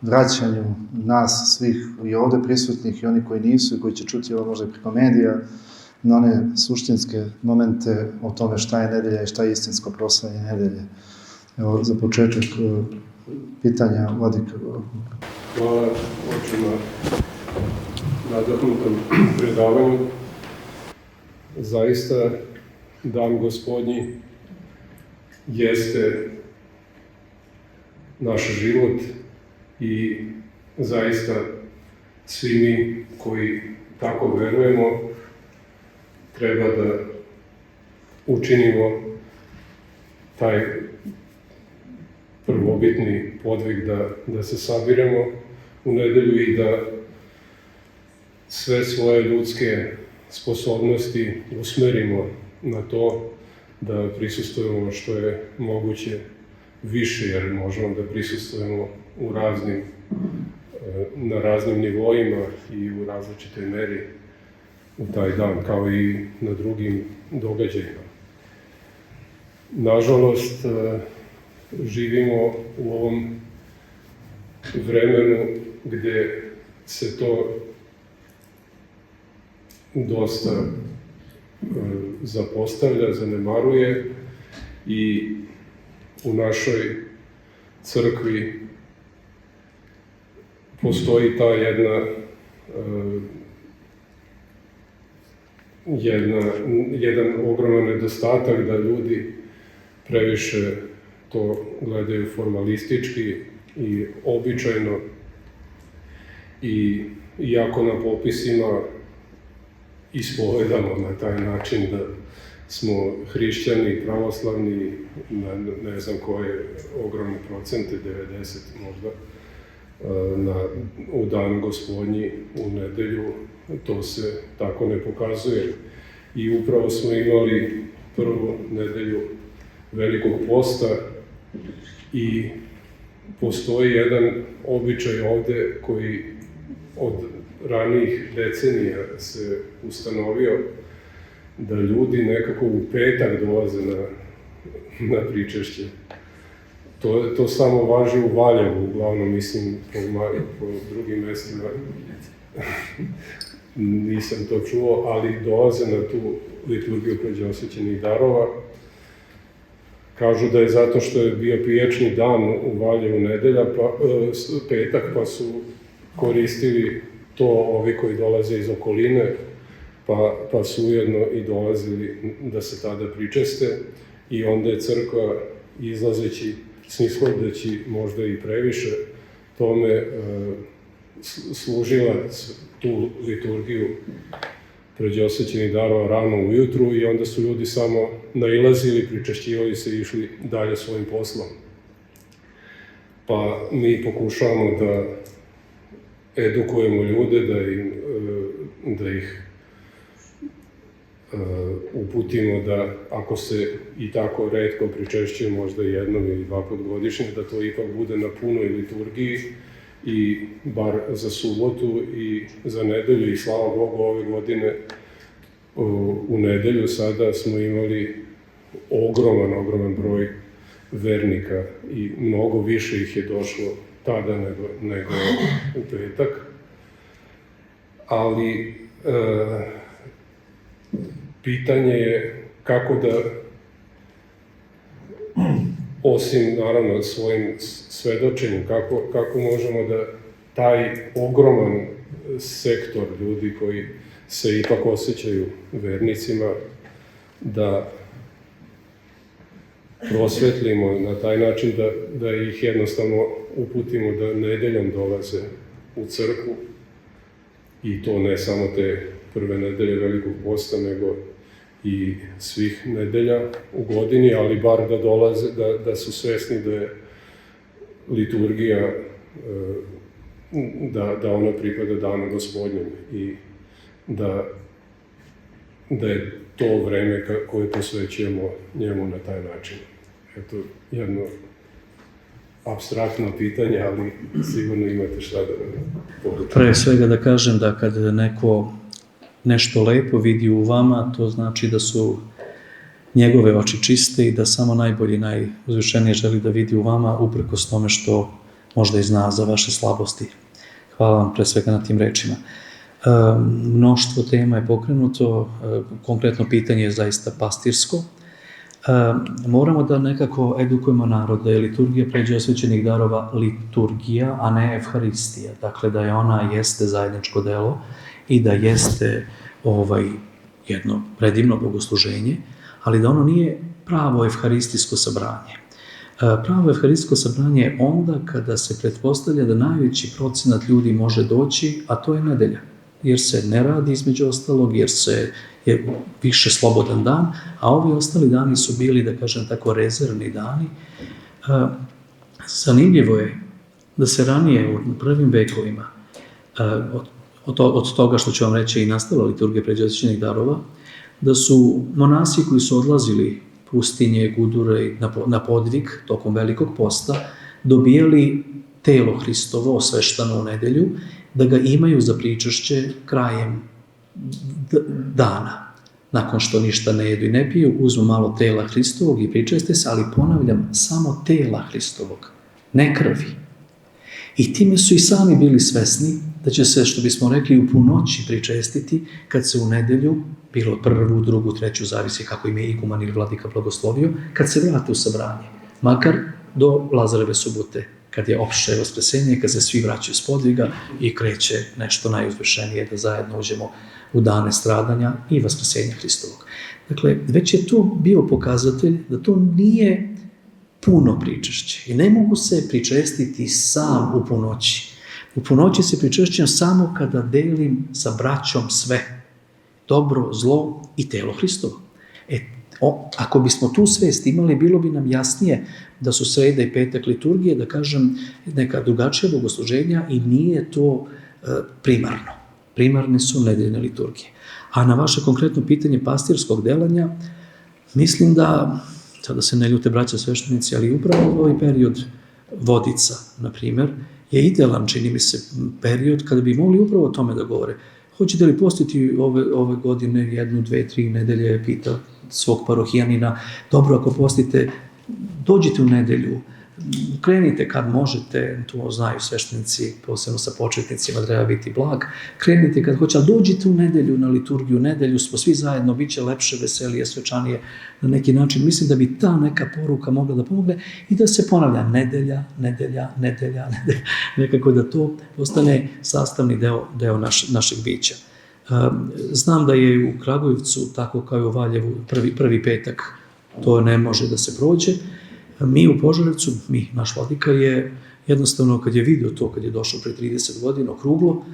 S1: vraćanju nas svih i ovde prisutnih i oni koji nisu i koji će čuti ovo možda i preko medija na one suštinske momente o tome šta je nedelja i šta je istinsko proslavljanje nedelje. Evo, za početak pitanja, Vladika.
S3: Hvala očima nadahnutom predavanju. Zaista, Dan Gospodnji jeste naš život i zaista svi mi koji tako verujemo treba da učinimo taj prvobitni podvig da se sabiremo u nedelju i da sve svoje ljudske sposobnosti usmerimo na to da prisustvujemo što je moguće više, jer možemo da prisustvujemo na raznim nivoima i u različitoj meri u taj dan, kao i na drugim događajima. Nažalost, živimo u ovom vremenu gde se to dosta zapostavlja, zanemaruje i u našoj crkvi postoji ta jedan ogroman nedostatak da ljudi previše to gledaju formalistički i običajno i iako na popisima ispovedamo na taj način da smo hrišćani, pravoslavni, ne znam koje ogromne procente, 90 možda, u Dan Gospodnji, u nedelju, to se tako ne pokazuje. I upravo smo imali prvu nedelju Velikog posta i postoji jedan običaj ovde koji od ranijih decenija se ustanovio da ljudi nekako u petak dolaze na pričešće. To samo važi u Valjevu, uglavnom mislim po drugim mestima. Nisam to čuo, ali dolaze na tu liturgiju pređeosvećenih darova. Kažu da je zato što je bio pijačni dan u Valjevu petak, pa su koristili to ovi koji dolaze iz okoline, pa su ujedno i dolazili da se tada pričeste i onda je crkva izlazeći, snishodeći možda i previše tome, služila tu liturgiju pređosvećenih darova rano ujutru i onda su ljudi samo nailazili, pričešćivali se i išli dalje svojim poslom. Pa mi pokušavamo da edukujemo ljude, da ih uputimo da ako se i tako retko pričešćuje, možda jednom ili 2 puta godišnje, da to ipak bude na punoj liturgiji i bar za subotu i za nedelju. I slava Bogu, ove godine u nedelju sada smo imali ogroman broj vernika i mnogo više ih je došlo tada nego u petak. Ali pitanje je kako da, osim naravno svojim svedočenjem, kako možemo da taj ogroman sektor ljudi koji se ipak osjećaju vernicima, da prosvetlimo na taj način da ih jednostavno uputimo da nedeljom dolaze u crkvu, i to ne samo te prve nedelje Velikog posta, nego i svih nedelja u godini, ali bar da dolaze, da su svesni da je liturgija, da ona pripada danu Gospodnjem i da je to vreme koje posvećujemo njemu na taj način. Eto, jedno apstraktno pitanje, ali sigurno imate šta da poručite.
S2: Pre svega da kažem da kad neko nešto lepo vidi u vama, to znači da su njegove oči čiste i da samo najbolji, najuzvišenije želi da vidi u vama, uprkos tome što možda i zna za vaše slabosti. Hvala vam pre svega na tim rečima. Mnoštvo tema je pokrenuto, konkretno pitanje je zaista pastirsko. Moramo da nekako edukujemo narod da je liturgija pređosvećenih darova liturgija, a ne evharistija. Dakle, da je ona jeste zajedničko delo i da jeste jedno predivno bogosluženje, ali da ono nije pravo evharistijsko sabranje. Pravo evharistijsko sabranje je onda kada se pretpostavlja da najveći procenat ljudi može doći, a to je nedelja. Jer se ne radi između ostalog, jer je više slobodan dan, a ovi ostali dani su bili, da kažem tako, rezervni dani. Zanimljivo je da se ranije, u prvim vekovima, od toga što ću vam reći i nastala liturgija pređosvećenih darova, da su monasi koji su odlazili pustinje, gudure na podvig tokom Velikog posta, dobijali telo Hristovo osveštano u nedelju, da ga imaju za pričašće krajem dana. Nakon što ništa ne jedu i ne piju, uzmu malo tela Hristovog i pričaste se, ali ponavljam, samo tela Hristovog, ne krvi. I time su i sami bili svesni da će se, što bismo rekli, u punoći pričestiti kad se u nedelju, bilo prvu, drugu, treću, zavisi kako im je iguman ili vladika blagoslovio, kad se vrate u sabranje, makar do Lazareve subote, kad je opšte vaskrsenje, kad se svi vraćaju s podviga i kreće nešto najuzvišenije da zajedno uđemo u dane stradanja i vaskrsenja Hristovog. Dakle, već je to bio pokazatelj da to nije puno pričešće i ne mogu se pričestiti sam u punoći. U punoći se pričešćujem samo kada delim sa braćom sve, dobro, zlo i telo Hristovo. Ako bismo tu svest imali, bilo bi nam jasnije da su sreda i petak liturgije, da kažem, neka drugačija bogosluženja i nije to primarno. Primarne su nedeljne liturgije. A na vaše konkretno pitanje pastirskog delanja, mislim da, sada se ne ljute braća sveštenici, ali upravo ovaj period Vodica, na primjer, je idealan, čini mi se, period kada bi mogli upravo o tome da govore. Hoćete li postiti ove godine 1, 2, 3 nedelje, pita svog parohijanina. Dobro, ako postite, dođite u nedelju, krenite kad možete, to znaju sveštenici, posebno sa početnicima, treba biti blag, krenite kad hoće, ali dođite u nedelju na liturgiju, nedelju smo svi zajedno, bit će lepše, veselije, svečanije na neki način. Mislim da bi ta neka poruka mogla da pomogne i da se ponavlja nedelja, nekako da to postane sastavni deo našeg bića. Znam da je u Kragujevcu, tako kao i u Valjevu, prvi petak, to ne može da se prođe. Mi u Požarevcu, naš vladika je jednostavno kad je vidio to, kad je došao pre 30 godina okruglo,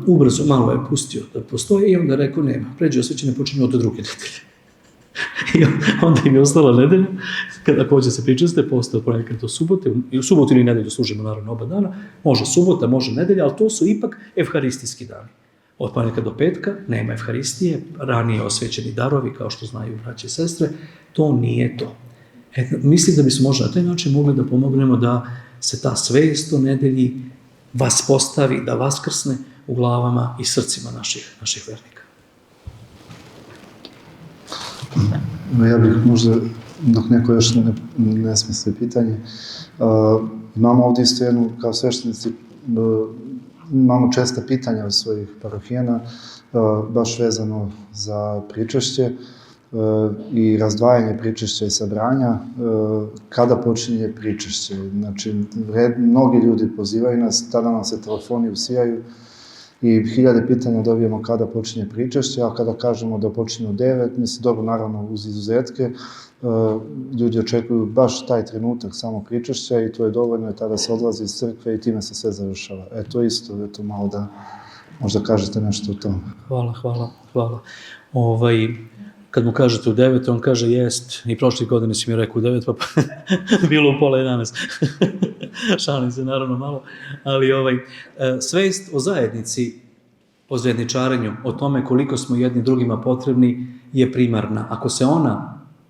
S2: ubrzo malo je pustio da postoje i onda je rekao nema, pređe osvećenje počinje od druge nedelje. I onda im je ostala nedelja, kada hoće se pričaste, postoje od ponedjeljka do subote, i u subotu ili nedelju služimo naravno oba dana, može subota, može nedelja, ali to su ipak evharistijski dani. Od ponedjeljka do petka nema evharistije, ranije osvećeni darovi, kao što znaju braće i sestre, to nije to. Mislim da bismo možda na taj način mogli da pomognemo da se ta svest o nedelji vas postavi, da vaskrsne u glavama i srcima naših vernika.
S1: Ja bih možda, dok neko još ne smisli pitanje, imamo ovdje isto jednu, kao sveštenici, imamo česta pitanja od svojih parohijana, baš vezano za pričašće i razdvajanje pričašća i sabranja, kada počinje pričašće. Znači, mnogi ljudi pozivaju nas, tada nam se telefoni usijaju i hiljade pitanja dobijemo kada počinje pričašće, a kada kažemo da počinje u 9, mislim, dobro, naravno, uz izuzetke, ljudi očekuju baš taj trenutak samo pričašća i to je dovoljno, i tada se odlazi iz crkve i time se sve završava. To isto, eto, malo da možda kažete nešto o tome.
S2: Hvala. Kad mu kažete u 9, on kaže jest, i prošle godine si mi rekao u 9, pa bilo u pola 11. Šalim se naravno malo, ali svest o zajednici, o zajedničarenju, o tome koliko smo jedni drugima potrebni je primarna. Ako se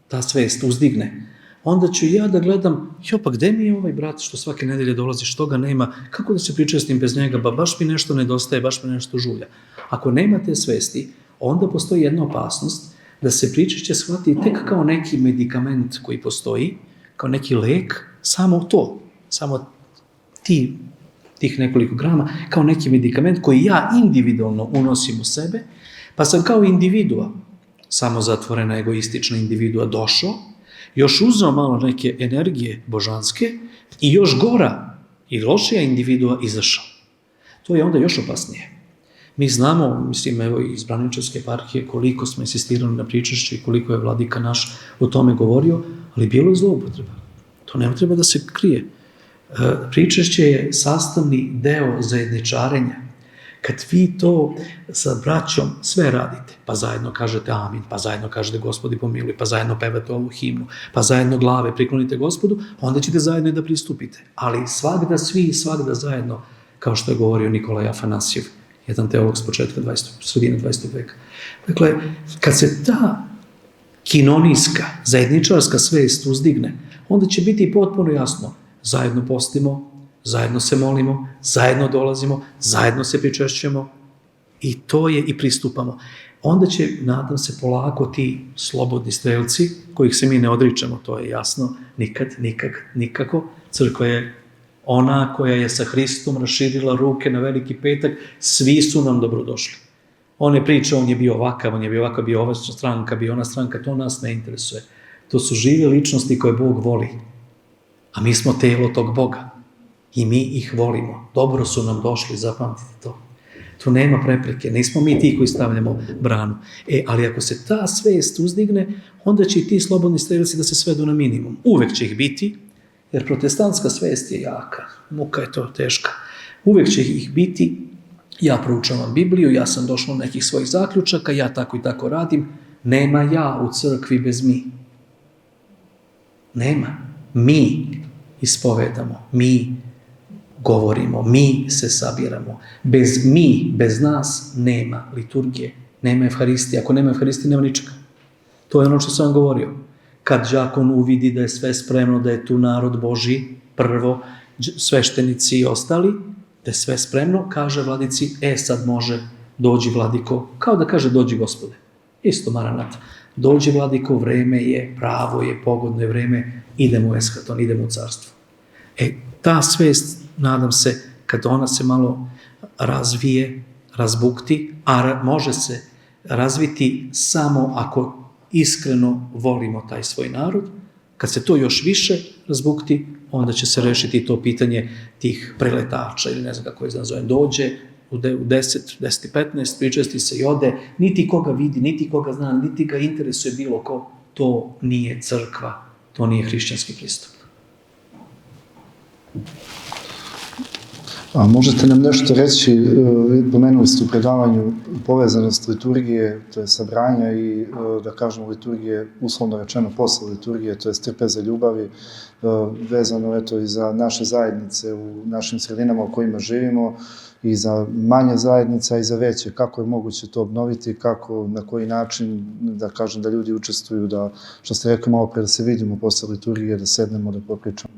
S2: ta svest uzdigne, onda ću ja da gledam, pa gde mi je ovaj brat što svake nedelje dolazi, što ga nema, kako da se pričestim bez njega, baš mi nešto nedostaje, baš mi nešto žulja. Ako nema te svesti, onda postoji jedna opasnost da se pričešće shvati tek kao neki medikament koji postoji, kao neki lek, samo tih nekoliko grama, kao neki medikament koji ja individualno unosim u sebe, pa sam kao individua, samozatvorena, egoistična individua došao, još uzeo malo neke energije božanske i još gora i lošija individua izašao. To je onda još opasnije. Mi znamo, mislim, evo iz Braničevske eparhije, koliko smo insistirali na pričašću i koliko je vladika naš o tome govorio, ali bilo je zloupotreba. To nema treba da se krije. Pričašće je sastavni deo zajedničarenja. Kad vi to sa braćom sve radite, pa zajedno kažete amin, pa zajedno kažete Gospodi pomiluj, pa zajedno pevate ovu himnu, pa zajedno glave priklonite Gospodu, onda ćete zajedno i da pristupite. Ali svagda svi, svagda zajedno, kao što je govorio Nikolaj Afanasijev, jedan teolog s početka sredine 20. veka. Dakle, kad se ta kinonijska, zajedničarska svest uzdigne, onda će biti potpuno jasno, zajedno postimo, zajedno se molimo, zajedno dolazimo, zajedno se pričešćujemo i to je i pristupamo. Onda će, nadam se, polako ti slobodni strelci, kojih se mi ne odričemo, to je jasno, nikako. Crkva je ona koja je sa Hristom raširila ruke na Veliki petak, svi su nam dobrodošli. One priče, on je bio ovakav, bio ova stranka, bio ona stranka, to nas ne interesuje. To su žive ličnosti koje Bog voli, a mi smo telo tog Boga i mi ih volimo. Dobro su nam došli, zapamtite to. Tu nema prepreke, nismo mi ti koji stavljamo branu. Ali ako se ta svest uzdigne, onda će i ti slobodni strelci da se svedu na minimum. Uvek će ih biti, jer protestantska svest je jaka, muka je to teška. Uvek će ih biti, ja proučavam Bibliju, ja sam došao do nekih svojih zaključaka, ja tako i tako radim, nema ja u crkvi bez mi. Nema. Mi ispovedamo, mi govorimo, mi se sabiramo. Bez nas nema liturgije, nema evharistije. Ako nema evharistije, nema ničega. To je ono što sam vam govorio. Kad đakon uvidi da je sve spremno, da je tu narod Božji, prvo, sveštenici i ostali, da je sve spremno, kaže vladici, sad može, dođi vladiko, kao da kaže dođi Gospode. Isto Maranata. Dođi vladiko, vreme je, pravo je, pogodno je vreme, idemo u eskaton, idemo u carstvo. Ta svest, nadam se, kad ona se malo razvije, razbukti, a može se razviti samo ako iskreno volimo taj svoj narod, kad se to još više razbukti, onda će se rešiti to pitanje tih preletača, ili ne znam kako je nazovem, dođe u 10, 10:15, pričesti se i ode, niti koga vidi, niti koga zna, niti ga interesuje bilo ko, to nije crkva, to nije hrišćanski pristup.
S1: A možete nam nešto reći, pomenuli ste u predavanju povezanost liturgije, to je sabranja i, da kažemo, liturgije, uslovno rečeno posle liturgije, to je trpeza ljubavi, vezano eto i za naše zajednice u našim sredinama u kojima živimo i za manje zajednica i za veće. Kako je moguće to obnoviti, kako, na koji način, da kažem, da ljudi učestvuju, da, što ste rekli malo pre, da se vidimo posle liturgije, da sednemo, da popričamo.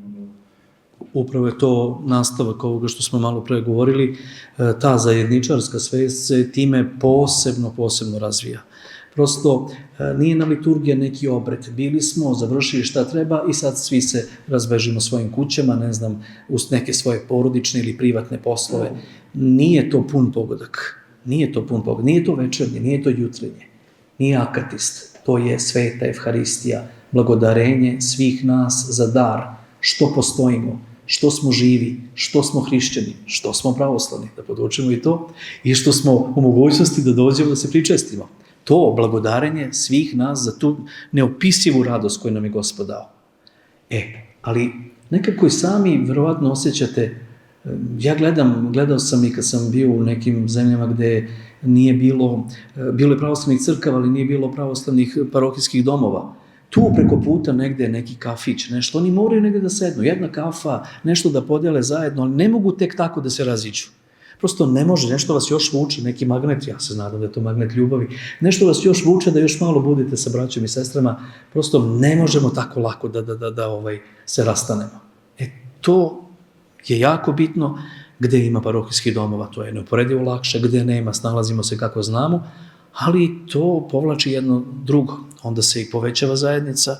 S2: Upravo je to nastavak ovoga što smo malo pre govorili, ta zajedničarska svest se time posebno razvija. Prosto nije nam liturgija neki obred. Bili smo, završili šta treba i sad svi se razbežimo svojim kućama, ne znam, uz neke svoje porodične ili privatne poslove. Nije to pun pogodak. Nije to večernje, nije to jutrenje. Nije akatist. To je sveta Evharistija, blagodarenje svih nas za dar, što postojimo, što smo živi, što smo hrišćani, što smo pravoslavni, da podučimo i to, i što smo u mogućnosti da dođemo da se pričestimo. To blagodarenje svih nas za tu neopisivu radost koju nam je Gospod dao. Ali nekako i sami verovatno osjećate, ja gledao sam i kad sam bio u nekim zemljama gde nije bilo je pravoslavnih crkava, ali nije bilo pravoslavnih parohijskih domova. Tu preko puta negde neki kafić, nešto, oni moraju negde da sednu, jedna kafa, nešto da podele zajedno, ali ne mogu tek tako da se raziđu. Prosto ne može, nešto vas još vuče, neki magnet, ja se nadam da je to magnet ljubavi, nešto vas još vuče da još malo budete sa braćom i sestrama, prosto ne možemo tako lako da se rastanemo. To je jako bitno, gde ima parohijskih domova, to je neuporedivo lakše, gde nema, snalazimo se kako znamo, ali to povlači jedno drugo. Onda se i povećava zajednica,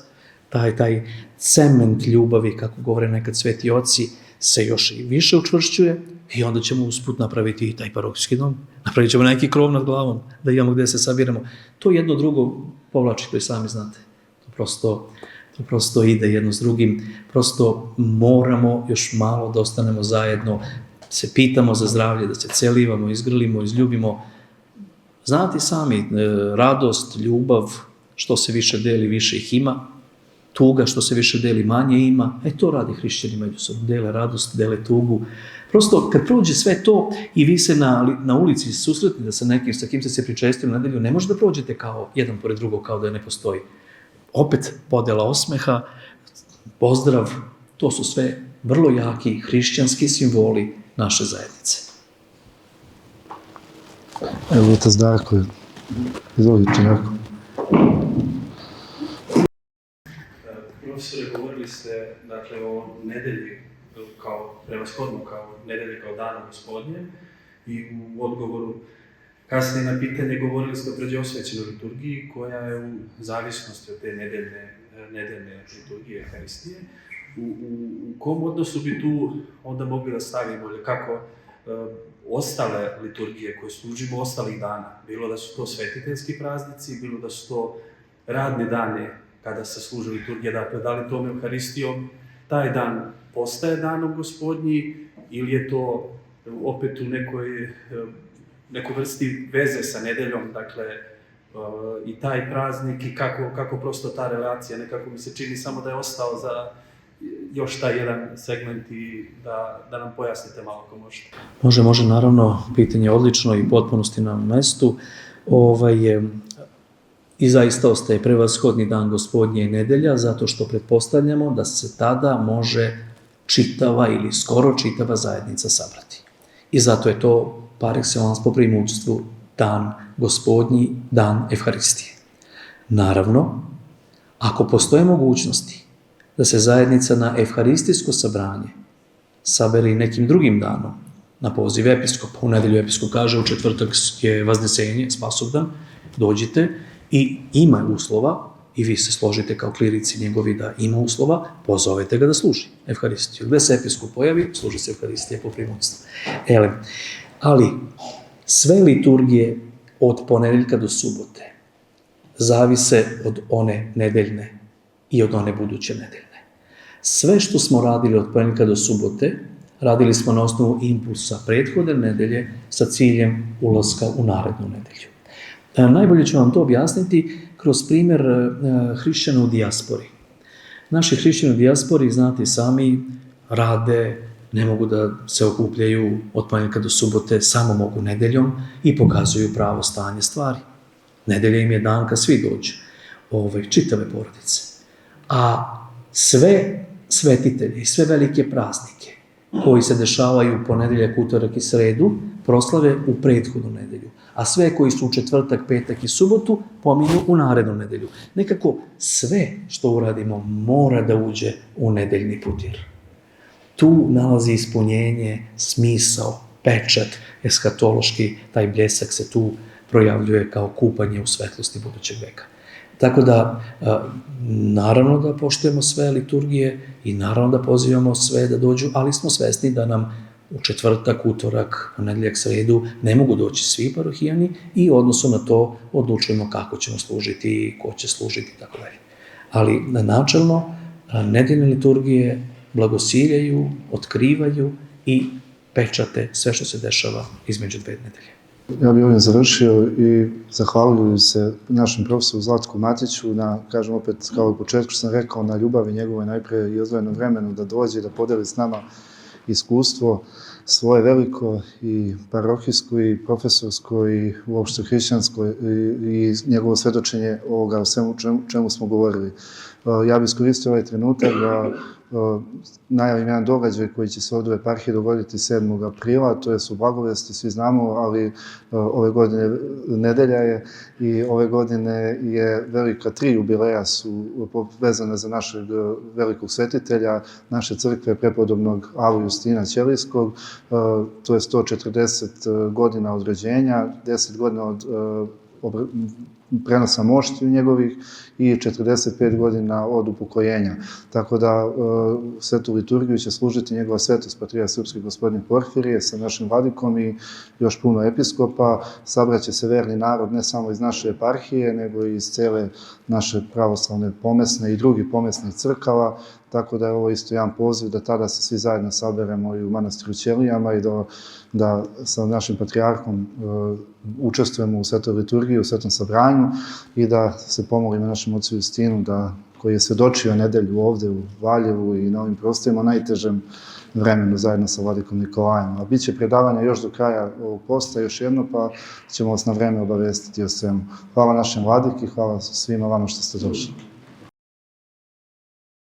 S2: taj cement ljubavi, kako govore nekad sveti oci, se još i više učvršćuje i onda ćemo usput napraviti i taj parohijski dom. Napravit ćemo neki krov nad glavom, da imamo gde se sabiramo. To jedno drugo povlači, to i sami znate. To prosto ide jedno s drugim. Prosto moramo još malo da ostanemo zajedno, se pitamo za zdravlje, da se celivamo, izgrlimo, izljubimo. Znate sami, radost, ljubav, što se više deli, više ih ima. Tuga, što se više deli, manje ima. To radi hrišćani međusobno. Dele radost, dele tugu. Prosto, kad prođe sve to i vi se na ulici susretnete sa nekim, sa kim ste se pričestili u nedelju, ne možete da prođete kao jedan pored drugog, kao da ne postoji. Opet podela osmeha, pozdrav, to su sve vrlo jaki hrišćanski simboli naše zajednice.
S1: Evo, otac Darko, izvolite jako.
S4: Profesore, govorili ste o nedelji prevashodno kao nedelji kao dana Gospodnje i u odgovoru kasnije na pitanje govorili ste o pređeosvećenoj liturgiji koja je u zavisnosti od te nedeljne liturgije Euharistije. U kom odnosu bi tu onda mogli da stavimo ili kako ostale liturgije koje služimo ostalih dana, bilo da su to svetiteljski praznici, bilo da su to radni dani kada se služi liturgija, dakle, da li tom Euharistijom taj dan postaje danom Gospodnji ili je to opet u nekoj vrsti veze sa nedeljom, dakle, i taj praznik i kako prosto ta relacija, nekako mi se čini samo da je ostao za još taj jedan segment i da nam pojasnite malo ako možete.
S2: Može, naravno, pitanje je odlično i potpunosti na mestu. I zaista ostaje prevashodni dan Gospodnje i nedelja, zato što pretpostavljamo da se tada može čitava ili skoro čitava zajednica sabrati. I zato je to par excellence po primućstvu dan Gospodnji, dan Evharistije. Naravno, ako postoje mogućnosti da se zajednica na evharistijsko sabranje sabere i nekim drugim danom, na poziv episkopa, u nedelju episkop kaže u četvrtak je Vaznesenje, Spasovdan, dođite i ima uslova, i vi se složite kao klirici njegovi da ima uslova, pozovete ga da služi Evharistiju. Gde se episkop pojavi, služi se Evharistija po primućstvu. Ali sve liturgije od ponedeljka do subote zavise od one nedeljne i od one buduće nedeljne. Sve što smo radili od ponedeljka do subote, radili smo na osnovu impulsa prethodne nedelje sa ciljem ulaska u narednu nedelju. Najbolje ću vam to objasniti kroz primjer hrišćana u dijaspori. Naši hrišćani u dijaspori, znate sami, rade,
S5: ne mogu da se okupljaju od ponedjeljka do subote, samo mogu nedeljom i pokazuju pravo stanje stvari. Nedelja im je dan kad svi dođu, čitave porodice. A sve svetitelje i sve velike praznike koji se dešavaju u ponedeljak, utorak i sredu, proslave u prethodnu nedelju. A sve koji su u četvrtak, petak i subotu pominju u narednu nedelju. Nekako sve što uradimo mora da uđe u nedeljni putir. Tu nalazi ispunjenje, smisao, pečat, eskatološki, taj bljesak se tu projavljuje kao kupanje u svetlosti budućeg veka. Tako da, naravno da poštujemo sve liturgije i naravno da pozivamo sve da dođu, ali smo svesni da nam u četvrtak, utorak, ponedeljak, sredu ne mogu doći svi parohijani i u odnosu na to odlučujemo kako ćemo služiti i ko će služiti i tako dalje. Ali načelno, nedeljne liturgije blagosiljaju, otkrivaju i pečate sve što se dešava između dve nedelje.
S1: Ja bih ovdje završio i zahvaljuju se našem profesoru Zlatku Matiću na, kažem opet, kao u početku što sam rekao, na ljubavi njegove najprije i odvojenom vremenu da dođe i da podeli s nama iskustvo svoje veliko i parohijsko i profesorsko i uopšte hrišćansko i njegovo svedočenje ovoga o svemu čemu smo govorili. Ja bih iskoristio ovaj trenutak da najavim jedan događaj koji će se ovdje u eparhiji dogoditi 7. aprila, to je su Blagovesti, svi znamo, ali ove godine nedelja je i ove godine je velika 3 jubileja su vezane za našeg velikog svetitelja, naše crkve prepodobnog Avu Justina Ćelijskog, to je 140 godina od rođenja, 10 godina od prenosa moštiju njegovih i 45 godina od upokojenja. Tako da svetu liturgiju će služiti njegova svetost Patrijarh Srpski gospodin Porfirije sa našim vladikom i još puno episkopa. Sabraće se verni narod ne samo iz naše eparhije, nego i iz cele naše pravoslavne pomesne i drugih pomesnih crkava. Tako da je ovo isto jedan poziv da tada se svi zajedno saberemo i u manastiru Ćelijama i da sa našim patrijarhom učestvujemo u svetoj liturgiji, u svetom sabranju i da se pomolimo našem ocu Justinu koji je svedočio nedelju ovde u Valjevu i na ovim prostorima najtežem vremenu zajedno sa vladikom Nikolajem. A bit će predavanja još do kraja ovog posta, još jedno, pa ćemo vas na vreme obavestiti o svemu. Hvala našem vladiki, hvala svima vama što ste došli.